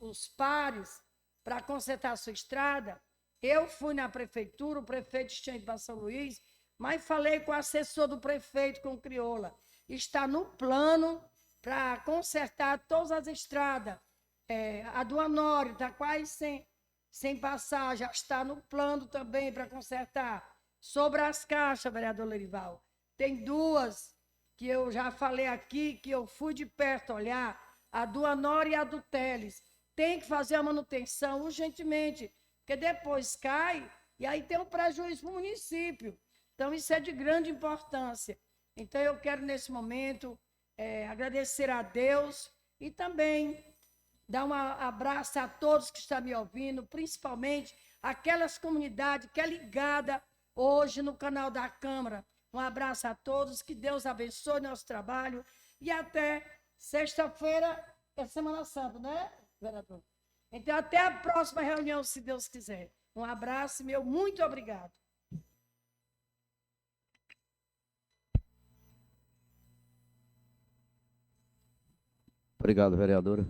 os pares para consertar a sua estrada, eu fui na prefeitura, o prefeito tinha ido para São Luís, mas falei com o assessor do prefeito, com o Crioula. Está no plano para consertar todas as estradas. A do Honório está quase sem passar, já está no plano também para consertar. Sobre as caixas, vereador Lerival, tem duas que eu já falei aqui, que eu fui de perto olhar, a do Honório e a do Teles. Tem que fazer a manutenção urgentemente, porque depois cai e aí tem um prejuízo para o município. Então, isso é de grande importância. Então, eu quero, nesse momento, agradecer a Deus e também dar um abraço a todos que estão me ouvindo, principalmente aquelas comunidades que é ligada hoje no canal da Câmara. Um abraço a todos, que Deus abençoe nosso trabalho e até sexta-feira é Semana Santa, né, vereador? Então, até a próxima reunião, se Deus quiser. Um abraço, meu muito obrigado. Obrigado, vereadora.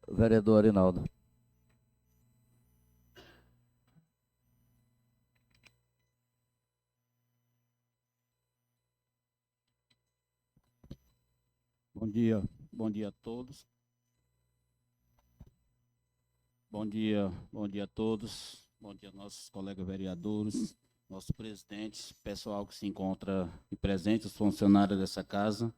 Vereador Arinaldo. Bom dia a todos. Bom dia a todos. Bom dia, nossos colegas vereadores, nossos presidentes, pessoal que se encontra presente, os funcionários dessa casa.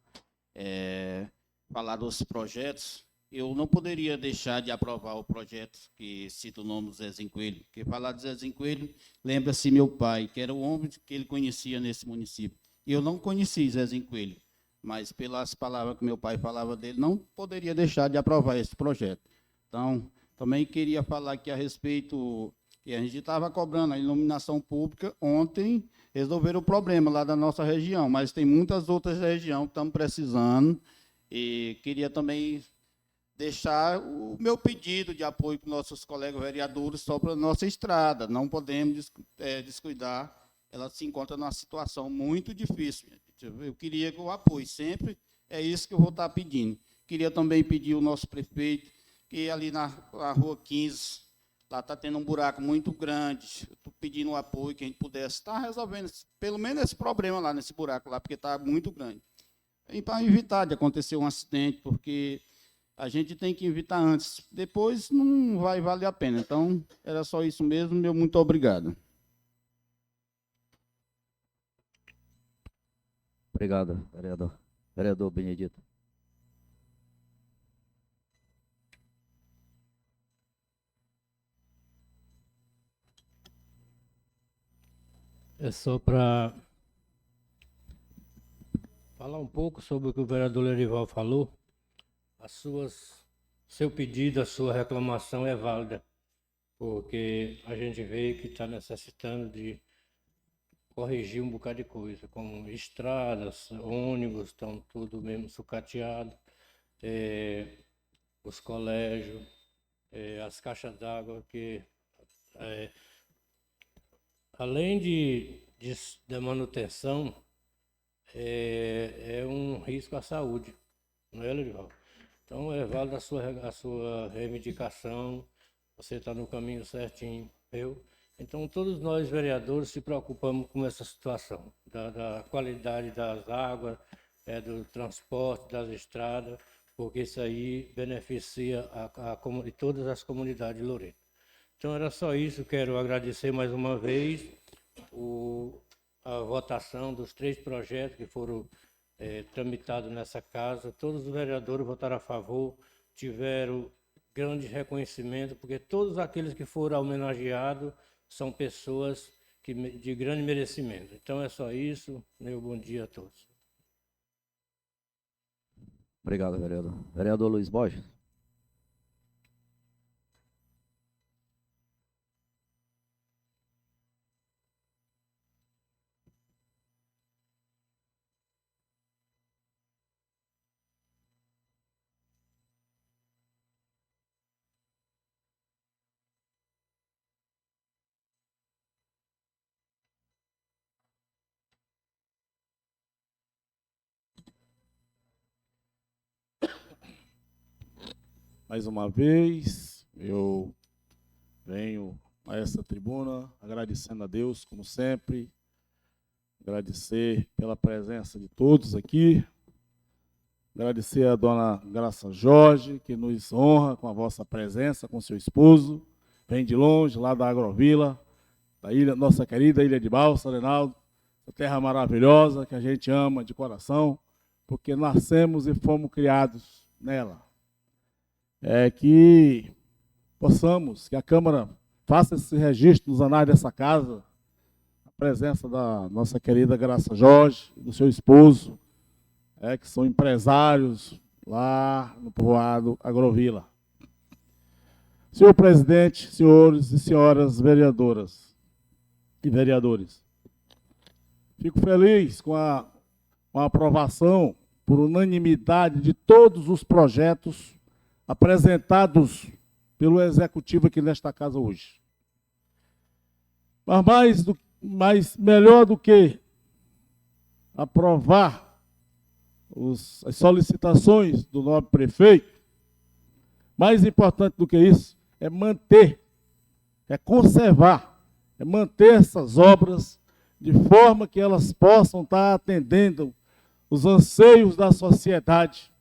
Falar dos projetos, eu não poderia deixar de aprovar o projeto que cita o nome do Zezinho Coelho, porque falar de Zezinho Coelho, lembra-se meu pai, que era o homem que ele conhecia nesse município. E eu não conheci Zezinho Coelho, mas pelas palavras que meu pai falava dele, não poderia deixar de aprovar esse projeto. Então, também queria falar aqui a respeito, que a gente estava cobrando a iluminação pública, ontem resolveram o problema lá da nossa região, mas tem muitas outras regiões que estão precisando, e queria também deixar o meu pedido de apoio para nossos colegas vereadores sobre a nossa estrada. Não podemos descuidar, ela se encontra numa situação muito difícil. Eu queria que o apoio sempre, é isso que eu vou estar pedindo. Queria também pedir ao nosso prefeito, que ali na rua 15, lá está tendo um buraco muito grande. Estou pedindo o apoio, que a gente pudesse estar resolvendo, pelo menos esse problema lá, nesse buraco lá, porque está muito grande. E para evitar de acontecer um acidente, porque a gente tem que evitar antes, depois não vai valer a pena. Então, era só isso mesmo, meu muito obrigado. Obrigado, vereador. Vereador Benedito. É só para falar um pouco sobre o que o vereador Lerival falou. Seu pedido, a sua reclamação é válida, porque a gente vê que está necessitando de corrigir um bocado de coisa, como estradas, ônibus, estão tudo mesmo sucateado, os colégios, as caixas d'água, que além da manutenção, é um risco à saúde, não é, Lerival? Então é válida a sua reivindicação, você está no caminho certinho, viu? Então todos nós vereadores se preocupamos com essa situação, da qualidade das águas, do transporte, das estradas, porque isso aí beneficia todas as comunidades de Loreto. Então era só isso, quero agradecer mais uma vez a votação dos 3 projetos que foram tramitados nessa casa. Todos os vereadores votaram a favor, tiveram grande reconhecimento, porque todos aqueles que foram homenageados são pessoas de grande merecimento. Então é só isso, meu bom dia a todos. Obrigado, vereador. Vereador Luiz Borges. Mais uma vez, eu venho a essa tribuna agradecendo a Deus, como sempre, agradecer pela presença de todos aqui, agradecer a dona Graça Jorge, que nos honra com a vossa presença, com seu esposo, vem de longe, lá da Agrovila, da ilha, nossa querida Ilha de Balsa, Reinaldo, essa terra maravilhosa que a gente ama de coração, porque nascemos e fomos criados nela. Que possamos, que a Câmara faça esse registro nos anais dessa casa, a presença da nossa querida Graça Jorge, do seu esposo, que são empresários lá no povoado Agrovila. Senhor presidente, senhores e senhoras vereadoras e vereadores, fico feliz com a aprovação por unanimidade de todos os projetos apresentados pelo Executivo aqui nesta casa hoje. Mas melhor do que aprovar as solicitações do nobre prefeito, mais importante do que isso, é manter, é conservar, é manter essas obras de forma que elas possam estar atendendo os anseios da sociedade,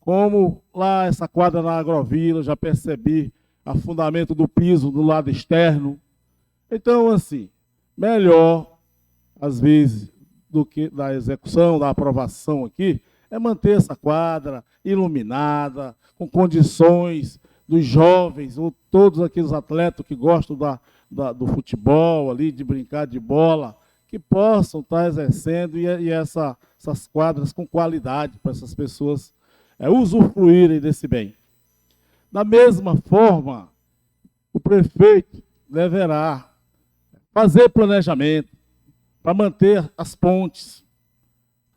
como lá essa quadra na Agrovila, já percebi afundamento do piso do lado externo. Então, assim, melhor, às vezes, do que da execução, da aprovação aqui, é manter essa quadra iluminada, com condições dos jovens, ou todos aqueles atletas que gostam do futebol ali, de brincar de bola, que possam estar exercendo essas quadras com qualidade para essas pessoas usufruírem desse bem. Da mesma forma, o prefeito deverá fazer planejamento para manter as pontes.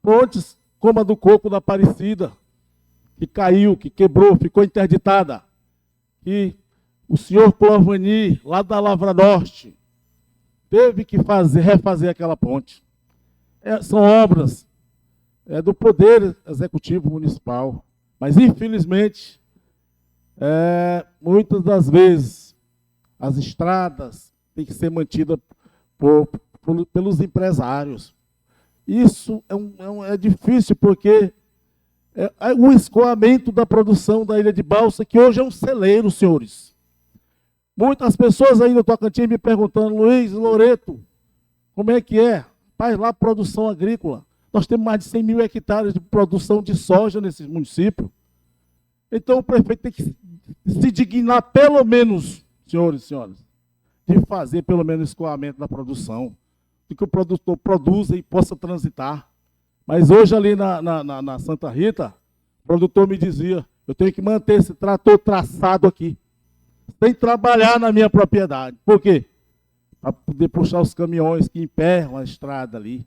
Pontes como a do Coco da Aparecida, que caiu, que quebrou, ficou interditada. E o senhor Clovani, lá da Lavra Norte, teve que refazer aquela ponte. São obras do Poder Executivo Municipal. Mas, infelizmente, muitas das vezes, as estradas têm que ser mantidas pelos empresários. Isso é difícil, porque o escoamento da produção da Ilha de Balsa, que hoje é um celeiro, senhores. Muitas pessoas aí no Tocantins me perguntando, Luiz, Loreto, como é que é? Faz lá produção agrícola. Nós temos mais de 100 mil hectares de produção de soja nesse município. Então, o prefeito tem que se dignar, pelo menos, senhores e senhoras, de fazer pelo menos escoamento da produção, de que o produtor produza e possa transitar. Mas hoje ali na Santa Rita, o produtor me dizia, eu tenho que manter esse trator traçado aqui. Tem que trabalhar na minha propriedade. Por quê? Para poder puxar os caminhões que emperram a estrada ali.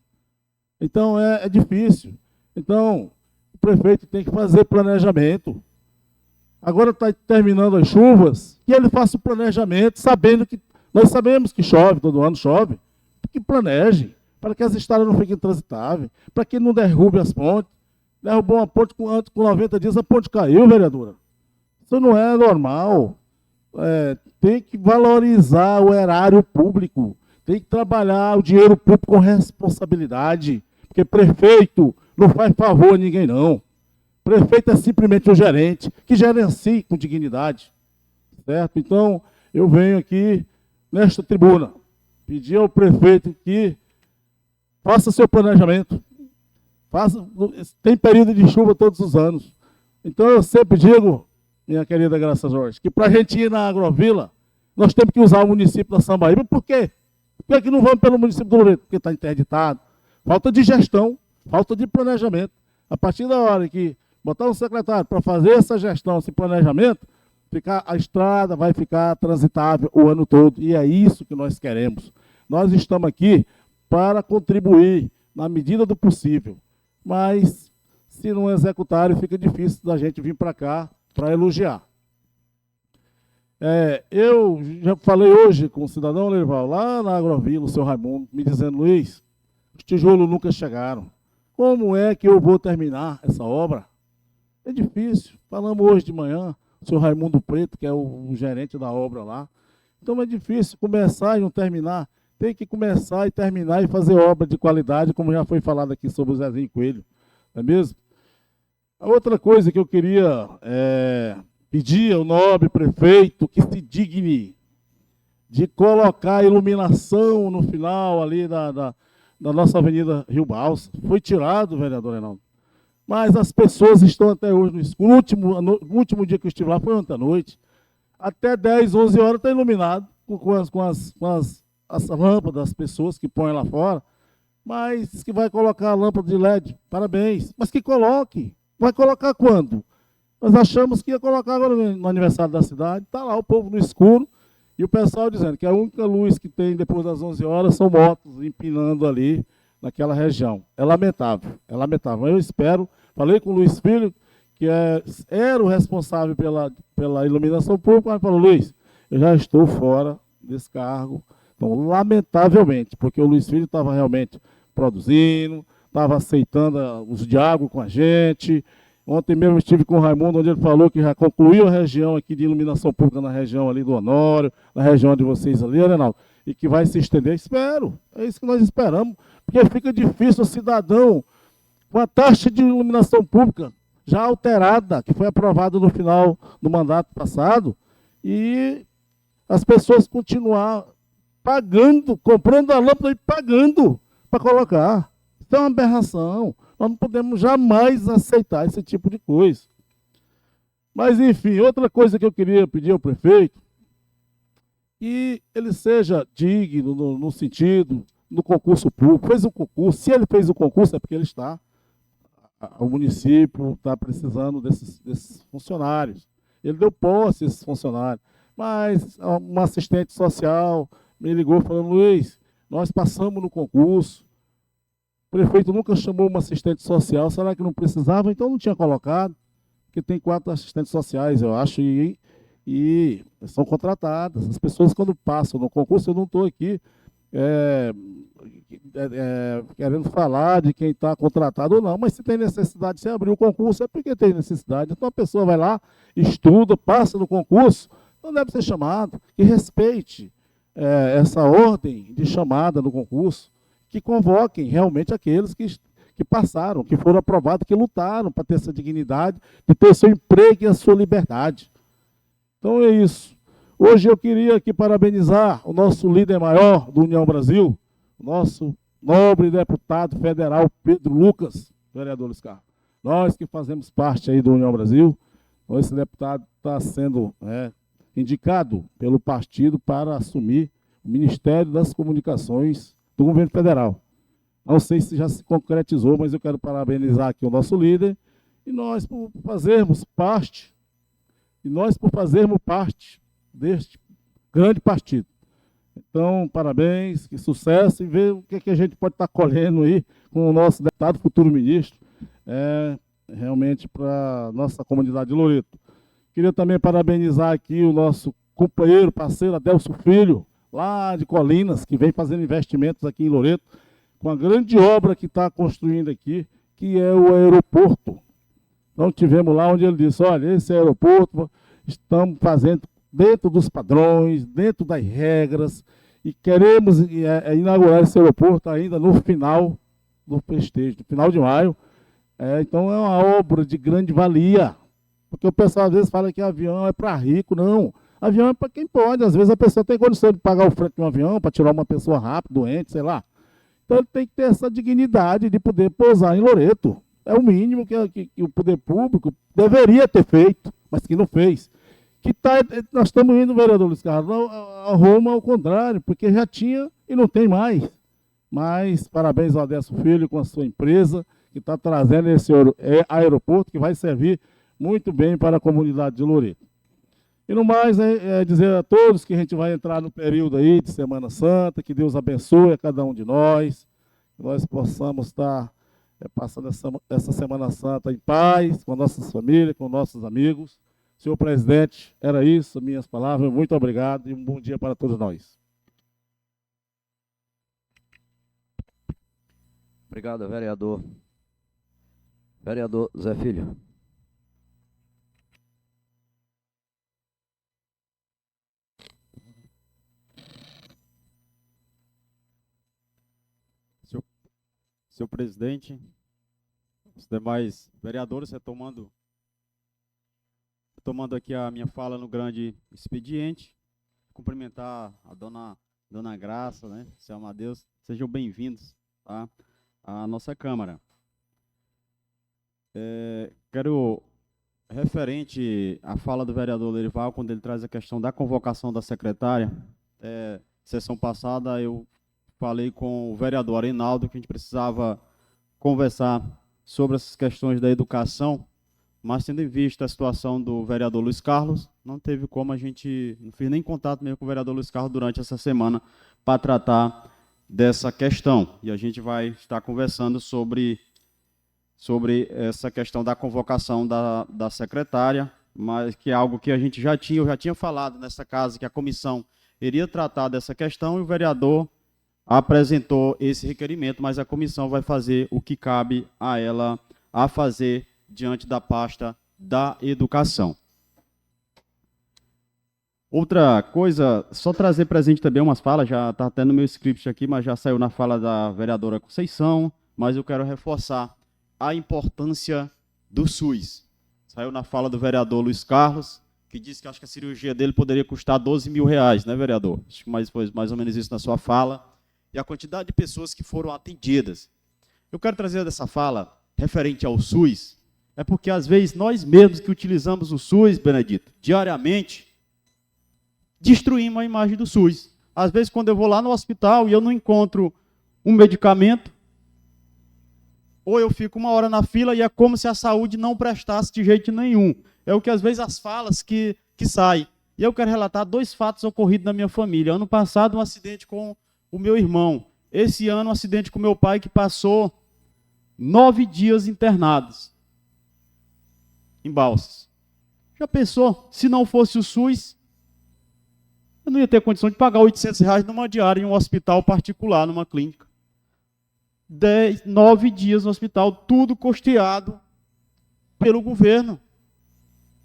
Então é difícil. Então, o prefeito tem que fazer planejamento. Agora está terminando as chuvas, que ele faça o planejamento, sabendo que nós sabemos que chove, todo ano chove, que planeje, para que as estradas não fiquem transitáveis, para que não derrube as pontes. Derrubou uma ponte com 90 dias, a ponte caiu, vereadora. Isso não é normal. Tem que valorizar o erário público, tem que trabalhar o dinheiro público com responsabilidade, porque prefeito não faz favor a ninguém, não. Prefeito é simplesmente um gerente, que gerencie com dignidade, certo? Então, eu venho aqui, nesta tribuna, pedir ao prefeito que faça seu planejamento. Tem período de chuva todos os anos. Então, eu sempre digo, minha querida Graça Jorge, que para a gente ir na Agrovila, nós temos que usar o município da Sambaíba. Por quê? Por que não vamos pelo município do Loreto? Porque está interditado. Falta de gestão, falta de planejamento. A partir da hora que botar um secretário para fazer essa gestão, esse planejamento, a estrada vai ficar transitável o ano todo. E é isso que nós queremos. Nós estamos aqui para contribuir na medida do possível. Mas, se não executarem, fica difícil da gente vir para cá para elogiar. Eu já falei hoje com o cidadão Lerival, lá na Agrovila, o seu Raimundo, me dizendo, Luiz, os tijolos nunca chegaram. Como é que eu vou terminar essa obra? É difícil. Falamos hoje de manhã, o seu Raimundo Preto, que é o gerente da obra lá. Então é difícil começar e não terminar. Tem que começar e terminar e fazer obra de qualidade, como já foi falado aqui sobre o Zezinho Coelho. Não é mesmo? A outra coisa que eu queria pedir ao nobre prefeito que se digne de colocar iluminação no final ali da nossa Avenida Rio Balsa. Foi tirado, vereador Reinaldo. Mas as pessoas estão até hoje no escuro. O último dia que eu estive lá foi ontem à noite. Até 10, 11 horas está iluminado com as lâmpadas das pessoas que põem lá fora. Mas que vai colocar a lâmpada de LED. Parabéns. Mas que coloque. Vai colocar quando? Nós achamos que ia colocar agora no aniversário da cidade. Está lá o povo no escuro e o pessoal dizendo que a única luz que tem depois das 11 horas são motos empinando ali naquela região. É lamentável, é lamentável. Eu espero, falei com o Luiz Filho, que era o responsável pela iluminação pública, mas falou, Luiz, eu já estou fora desse cargo. Então, lamentavelmente, porque o Luiz Filho estava realmente produzindo, estava aceitando os diálogos com a gente. Ontem mesmo eu estive com o Raimundo, onde ele falou que já concluiu a região aqui de iluminação pública na região ali do Honório, na região de vocês ali, Reinaldo, e que vai se estender. Espero, é isso que nós esperamos, porque fica difícil o cidadão, com a taxa de iluminação pública já alterada, que foi aprovada no final do mandato passado, e as pessoas continuar pagando, comprando a lâmpada e pagando para colocar. Isso é uma aberração. Nós não podemos jamais aceitar esse tipo de coisa. Mas, enfim, outra coisa que eu queria pedir ao prefeito, que ele seja digno no sentido do concurso público. Fez o concurso, se ele fez o concurso é porque ele está. O município está precisando desses funcionários. Ele deu posse a esses funcionários. Mas um assistente social me ligou falando, Luiz, nós passamos no concurso, o prefeito nunca chamou uma assistente social, será que não precisava? Então não tinha colocado, porque tem 4 assistentes sociais, eu acho, e são contratadas. As pessoas, quando passam no concurso, eu não estou aqui querendo falar de quem está contratado ou não, mas se tem necessidade de se abrir o concurso, é porque tem necessidade. Então a pessoa vai lá, estuda, passa no concurso, não deve ser chamado, que respeite essa ordem de chamada no concurso, que convoquem realmente aqueles que passaram, que foram aprovados, que lutaram para ter essa dignidade, de ter seu emprego e a sua liberdade. Então é isso. Hoje eu queria aqui parabenizar o nosso líder maior do União Brasil, o nosso nobre deputado federal Pedro Lucas, vereador Luiz Carlos. Nós que fazemos parte aí do União Brasil, esse deputado está sendo indicado pelo partido para assumir o Ministério das Comunicações do governo federal. Não sei se já se concretizou, mas eu quero parabenizar aqui o nosso líder e nós por fazermos parte, deste grande partido. Então, parabéns, que sucesso, e ver o que a gente pode estar colhendo aí com o nosso deputado, futuro ministro, realmente para a nossa comunidade de Loreto. Queria também parabenizar aqui o nosso companheiro, parceiro Adelso Filho, lá de Colinas, que vem fazendo investimentos aqui em Loreto, com a grande obra que está construindo aqui, que é o aeroporto. Então, tivemos lá onde ele disse, olha, esse aeroporto estamos fazendo dentro dos padrões, dentro das regras, e queremos inaugurar esse aeroporto ainda no final do festejo, no final de maio. Então, é uma obra de grande valia, porque o pessoal às vezes fala que avião é para rico. Não, avião é para quem pode. Às vezes a pessoa tem condição de pagar o frete de um avião para tirar uma pessoa rápida, doente, sei lá. Então, ele tem que ter essa dignidade de poder pousar em Loreto. É o mínimo que o poder público deveria ter feito, mas que não fez. Nós estamos indo, vereador Luiz Carlos, a Roma ao contrário, porque já tinha e não tem mais. Mas parabéns ao Adelso Filho com a sua empresa, que está trazendo esse aeroporto, que vai servir muito bem para a comunidade de Loreto. E no mais, dizer a todos que a gente vai entrar no período aí de Semana Santa, que Deus abençoe a cada um de nós, que nós possamos estar passando essa Semana Santa em paz, com nossas famílias, com nossos amigos. Senhor presidente, era isso, minhas palavras. Muito obrigado e um bom dia para todos nós. Obrigado, vereador. Vereador Zé Filho. Senhor presidente, os demais vereadores, retomando aqui a minha fala no grande expediente, cumprimentar a dona Graça, né, seu Amadeus, sejam bem-vindos, tá, à nossa Câmara. Quero, referente à fala do vereador Lerival, quando ele traz a questão da convocação da secretária, sessão passada eu falei com o vereador Arinaldo que a gente precisava conversar sobre essas questões da educação, mas tendo em vista a situação do vereador Luiz Carlos, não teve como não fiz nem contato mesmo com o vereador Luiz Carlos durante essa semana para tratar dessa questão. E a gente vai estar conversando sobre essa questão da convocação da secretária, mas que é algo que eu já tinha falado nessa casa, que a comissão iria tratar dessa questão, e o vereador apresentou esse requerimento, mas a comissão vai fazer o que cabe a ela a fazer diante da pasta da educação. Outra coisa, só trazer presente também umas falas, já está até no meu script aqui, mas já saiu na fala da vereadora Conceição, mas eu quero reforçar a importância do SUS. Saiu na fala do vereador Luiz Carlos, que disse que acho que a cirurgia dele poderia custar R$12 mil, né, vereador? Acho que foi mais ou menos isso na sua fala. E a quantidade de pessoas que foram atendidas. Eu quero trazer dessa fala, referente ao SUS, é porque às vezes nós mesmos que utilizamos o SUS, Benedito, diariamente, destruímos a imagem do SUS. Às vezes, quando eu vou lá no hospital e eu não encontro um medicamento, ou eu fico uma hora na fila e é como se a saúde não prestasse de jeito nenhum. É o que às vezes as falas que saem. E eu quero relatar 2 fatos ocorridos na minha família. Ano passado, um acidente com o meu irmão. Esse ano, um acidente com meu pai, que passou 9 dias internados em Balsas. Já pensou? Se não fosse o SUS, eu não ia ter condição de pagar R$800 numa diária em um hospital particular, numa clínica. 9 dias no hospital, tudo custeado pelo governo.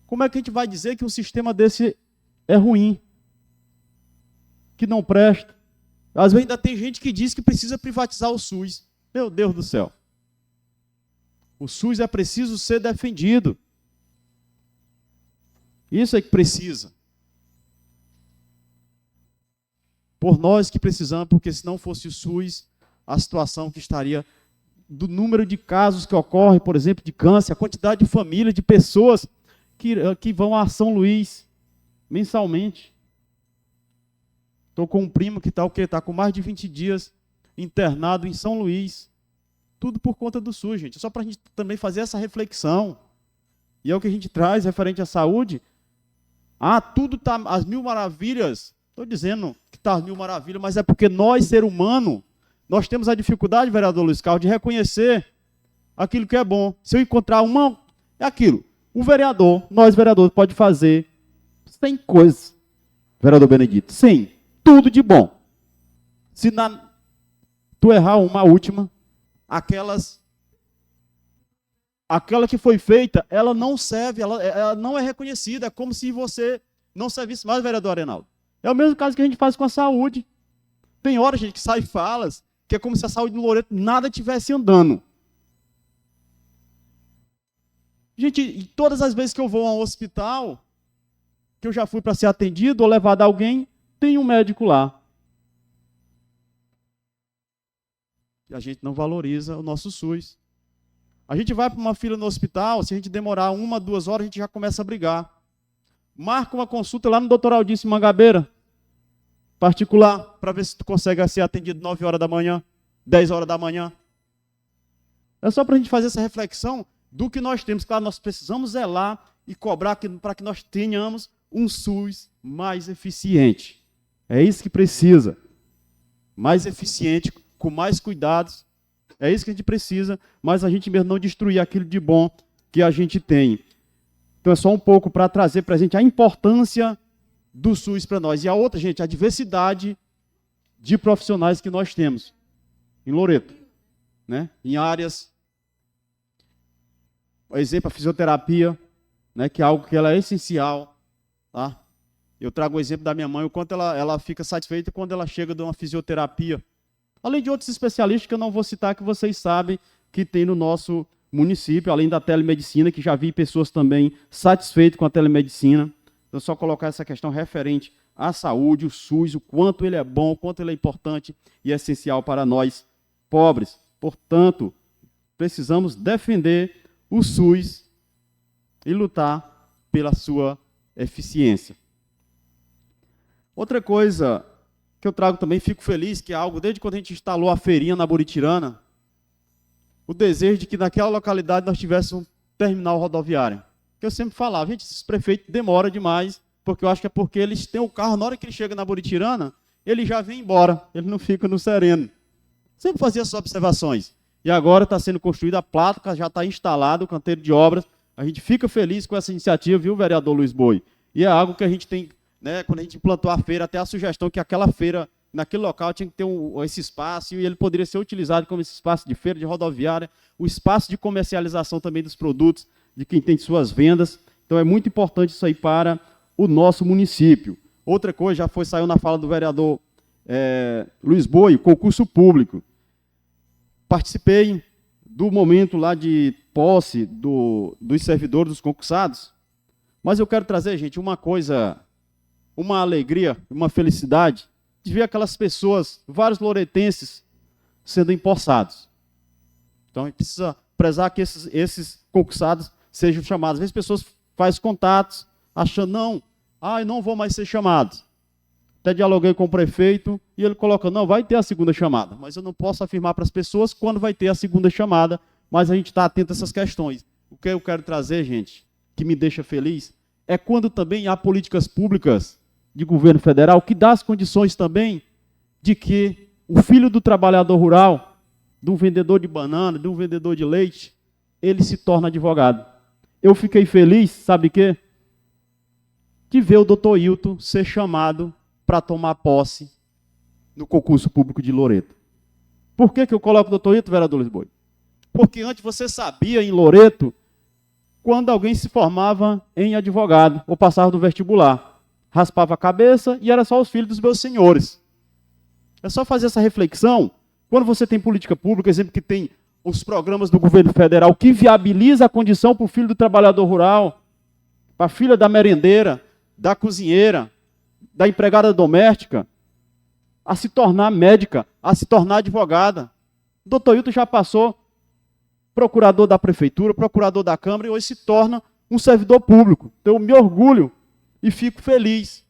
Como é que a gente vai dizer que um sistema desse é ruim? Que não presta? Às vezes ainda tem gente que diz que precisa privatizar o SUS. Meu Deus do céu. O SUS é preciso ser defendido. Isso é que precisa. Por nós que precisamos, porque se não fosse o SUS, a situação que estaria do número de casos que ocorrem, por exemplo, de câncer, a quantidade de famílias, de pessoas que vão a São Luís mensalmente. Estou com um primo que está com mais de 20 dias internado em São Luís, tudo por conta do SUS, gente. Só para a gente também fazer essa reflexão. E é o que a gente traz referente à saúde. Tudo está às mil maravilhas. Estou dizendo que está às mil maravilhas, mas é porque nós, ser humano, nós temos a dificuldade, vereador Luiz Carlos, de reconhecer aquilo que é bom. Se eu encontrar uma... É aquilo. O vereador, nós vereadores, pode fazer 100 coisas, vereador Benedito. 100. Tudo de bom. Se tu errar uma última, aquela que foi feita, ela não serve, ela não é reconhecida. É como se você não servisse mais, vereador Arenaldo. É o mesmo caso que a gente faz com a saúde. Tem hora, gente, que sai falas que é como se a saúde do Loreto nada tivesse andando. Gente, todas as vezes que eu vou a um hospital, que eu já fui para ser atendido ou levado a alguém, tem um médico lá. E a gente não valoriza o nosso SUS. A gente vai para uma fila no hospital, se a gente demorar 1, 2 horas, a gente já começa a brigar. Marca uma consulta lá no Dr. Aldice Mangabeira, particular, para ver se tu consegue ser atendido 9 horas da manhã, 10 horas da manhã. É só para a gente fazer essa reflexão do que nós temos. Claro, nós precisamos zelar e cobrar para que nós tenhamos um SUS mais eficiente. É isso que precisa. Mais eficiente, com mais cuidados. É isso que a gente precisa, mas a gente mesmo não destruir aquilo de bom que a gente tem. Então é só um pouco para trazer para a gente a importância do SUS para nós. E a outra, gente, a diversidade de profissionais que nós temos em Loreto, né? Em áreas, por exemplo, a fisioterapia, né? Que é algo que ela é essencial, tá? Eu trago o exemplo da minha mãe, o quanto ela fica satisfeita quando ela chega de uma fisioterapia. Além de outros especialistas que eu não vou citar, que vocês sabem que tem no nosso município, além da telemedicina, que já vi pessoas também satisfeitas com a telemedicina. Então, só colocar essa questão referente à saúde, o SUS, o quanto ele é bom, o quanto ele é importante e é essencial para nós, pobres. Portanto, precisamos defender o SUS e lutar pela sua eficiência. Outra coisa que eu trago também, fico feliz, que é algo, desde quando a gente instalou a feirinha na Buritirana, o desejo de que naquela localidade nós tivéssemos um terminal rodoviário. Que eu sempre falava, gente, esses prefeitos demoram demais, porque eu acho que é porque eles têm o carro, na hora que ele chega na Buritirana, ele já vem embora, ele não fica no sereno. Sempre fazia essas observações. E agora está sendo construída a placa, já está instalado o canteiro de obras. A gente fica feliz com essa iniciativa, viu, vereador Luiz Boi? E é algo que a gente tem, né, quando a gente implantou a feira, até a sugestão que aquela feira, naquele local, tinha que ter esse espaço, e ele poderia ser utilizado como esse espaço de feira, de rodoviária, o espaço de comercialização também dos produtos, de quem tem suas vendas. Então é muito importante isso aí para o nosso município. Outra coisa, saiu na fala do vereador Luiz Boi, concurso público. Participei do momento lá de posse dos servidores, dos concursados, mas eu quero trazer, gente, uma coisa, uma alegria, uma felicidade, de ver aquelas pessoas, vários loretenses, sendo empossados. Então, a gente precisa prezar que esses concursados sejam chamados. Às vezes, as pessoas fazem contatos, achando, não vou mais ser chamado. Até dialoguei com o prefeito, e ele coloca, não, vai ter a segunda chamada. Mas eu não posso afirmar para as pessoas quando vai ter a segunda chamada, mas a gente está atento a essas questões. O que eu quero trazer, gente, que me deixa feliz, é quando também há políticas públicas de governo federal que dá as condições também de que o filho do trabalhador rural, de um vendedor de banana, de um vendedor de leite, ele se torna advogado. Eu fiquei feliz, sabe o quê? De ver o doutor Hilton ser chamado para tomar posse no concurso público de Loreto. Por que eu coloco o doutor Hilton, vereador Luiz Boi? Porque antes você sabia em Loreto quando alguém se formava em advogado ou passava do vestibular. Raspava a cabeça e era só os filhos dos meus senhores. É só fazer essa reflexão. Quando você tem política pública, exemplo que tem os programas do governo federal que viabiliza a condição para o filho do trabalhador rural, para a filha da merendeira, da cozinheira, da empregada doméstica, a se tornar médica, a se tornar advogada. O doutor Hilton já passou procurador da prefeitura, procurador da Câmara, e hoje se torna um servidor público. Então eu me orgulho e fico feliz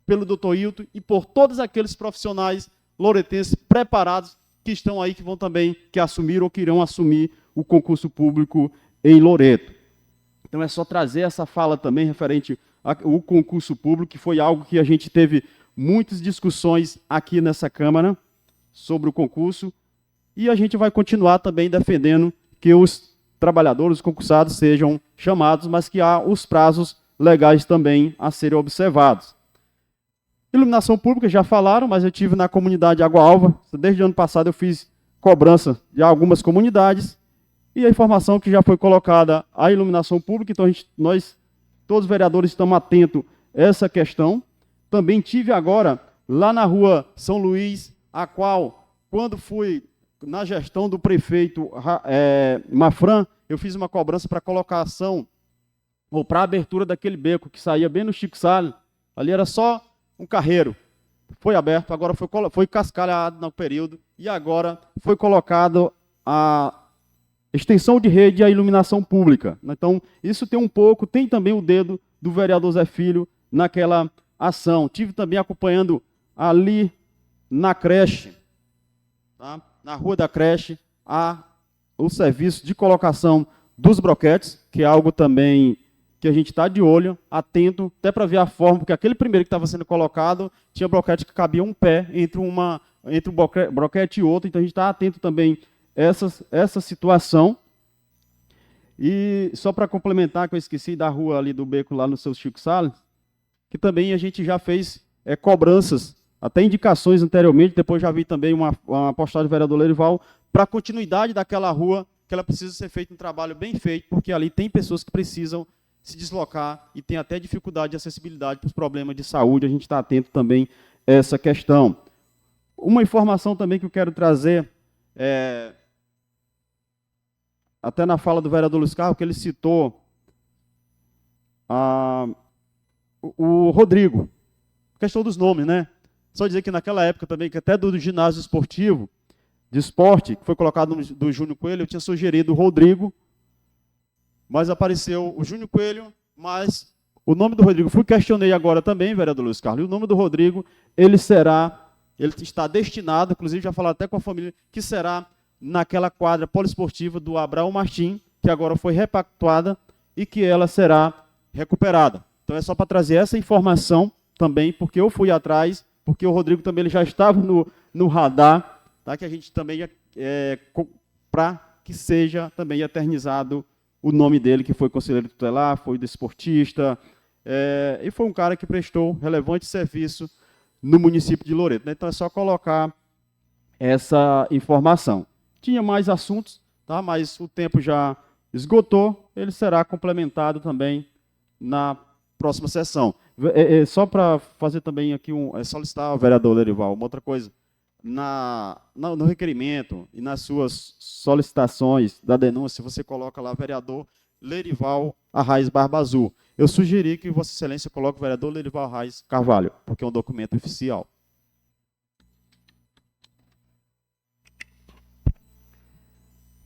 pelo doutor Hilton e por todos aqueles profissionais loretenses preparados que estão aí, que vão também, que assumiram ou que irão assumir o concurso público em Loreto. Então é só trazer essa fala também referente ao concurso público, que foi algo que a gente teve muitas discussões aqui nessa Câmara sobre o concurso, e a gente vai continuar também defendendo que os trabalhadores, os concursados, sejam chamados, mas que há os prazos legais também a serem observados. Iluminação pública, já falaram, mas eu tive na comunidade Água Alva, desde o ano passado eu fiz cobrança de algumas comunidades, e a informação que já foi colocada à iluminação pública, então nós, todos os vereadores, estamos atentos a essa questão. Também tive agora, lá na rua São Luís, a qual, quando fui na gestão do prefeito Mafran, eu fiz uma cobrança para colocação, ou para a abertura daquele beco que saía bem no Chico Salles, ali era só um carreiro. Foi aberto, agora foi cascalhado no período, e agora foi colocado a extensão de rede e a iluminação pública. Então, isso tem também o dedo do vereador Zé Filho naquela ação. Tive também acompanhando ali na creche, tá? Na rua da creche, o serviço de colocação dos broquetes, que é algo também que a gente está de olho, atento, até para ver a forma, porque aquele primeiro que estava sendo colocado, tinha broquete que cabia um pé entre um broquete e outro, então a gente está atento também a essa situação. E só para complementar, que eu esqueci da rua ali do beco, lá no seu Chico Salles, que também a gente já fez cobranças, até indicações anteriormente, depois já vi também uma postagem do vereador Lerival, para a continuidade daquela rua, que ela precisa ser feito um trabalho bem feito, porque ali tem pessoas que precisam se deslocar e tem até dificuldade de acessibilidade para os problemas de saúde, a gente está atento também a essa questão. Uma informação também que eu quero trazer, até na fala do vereador Luiz Carlos, que ele citou o Rodrigo, questão dos nomes, né? Só dizer que naquela época também, que até do ginásio esportivo, de esporte, que foi colocado do Júnior Coelho, eu tinha sugerido o Rodrigo, mas apareceu o Júnior Coelho, mas o nome do Rodrigo, questionei agora também, vereador Luiz Carlos, e o nome do Rodrigo, ele está destinado, inclusive já falaram até com a família, que será naquela quadra poliesportiva do Abraão Martim, que agora foi repactuada e que ela será recuperada. Então é só para trazer essa informação também, porque eu fui atrás, porque o Rodrigo também ele já estava no radar, tá? Que a gente também, para que seja também eternizado o nome dele, que foi conselheiro tutelar, foi desportista, e foi um cara que prestou relevante serviço no município de Loreto, né? Então é só colocar essa informação. Tinha mais assuntos, tá? Mas o tempo já esgotou, ele será complementado também na próxima sessão. Só para fazer também aqui solicitar ao vereador Lerival uma outra coisa. No requerimento e nas suas solicitações da denúncia, você coloca lá vereador Lerival Arraes Barba Azul. Eu sugeri que Vossa Excelência coloque o vereador Lerival Arraes Carvalho, porque é um documento oficial.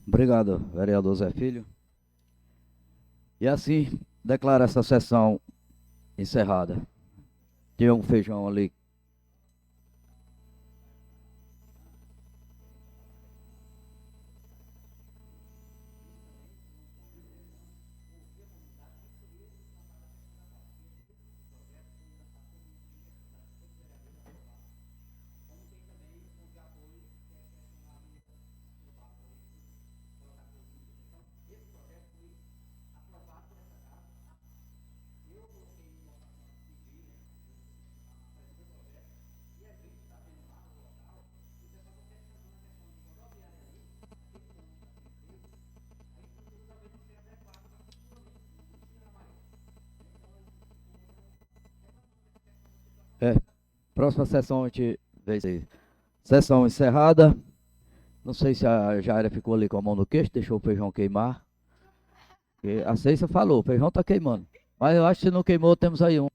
Obrigado, vereador Zé Filho. E assim, declaro essa sessão encerrada. Tinha um feijão ali. Próxima sessão a gente vê isso aí. Sessão encerrada. Não sei se a Jaira ficou ali com a mão no queixo, deixou o feijão queimar. A Ceissa falou, o feijão está queimando. Mas eu acho que se não queimou, temos aí um.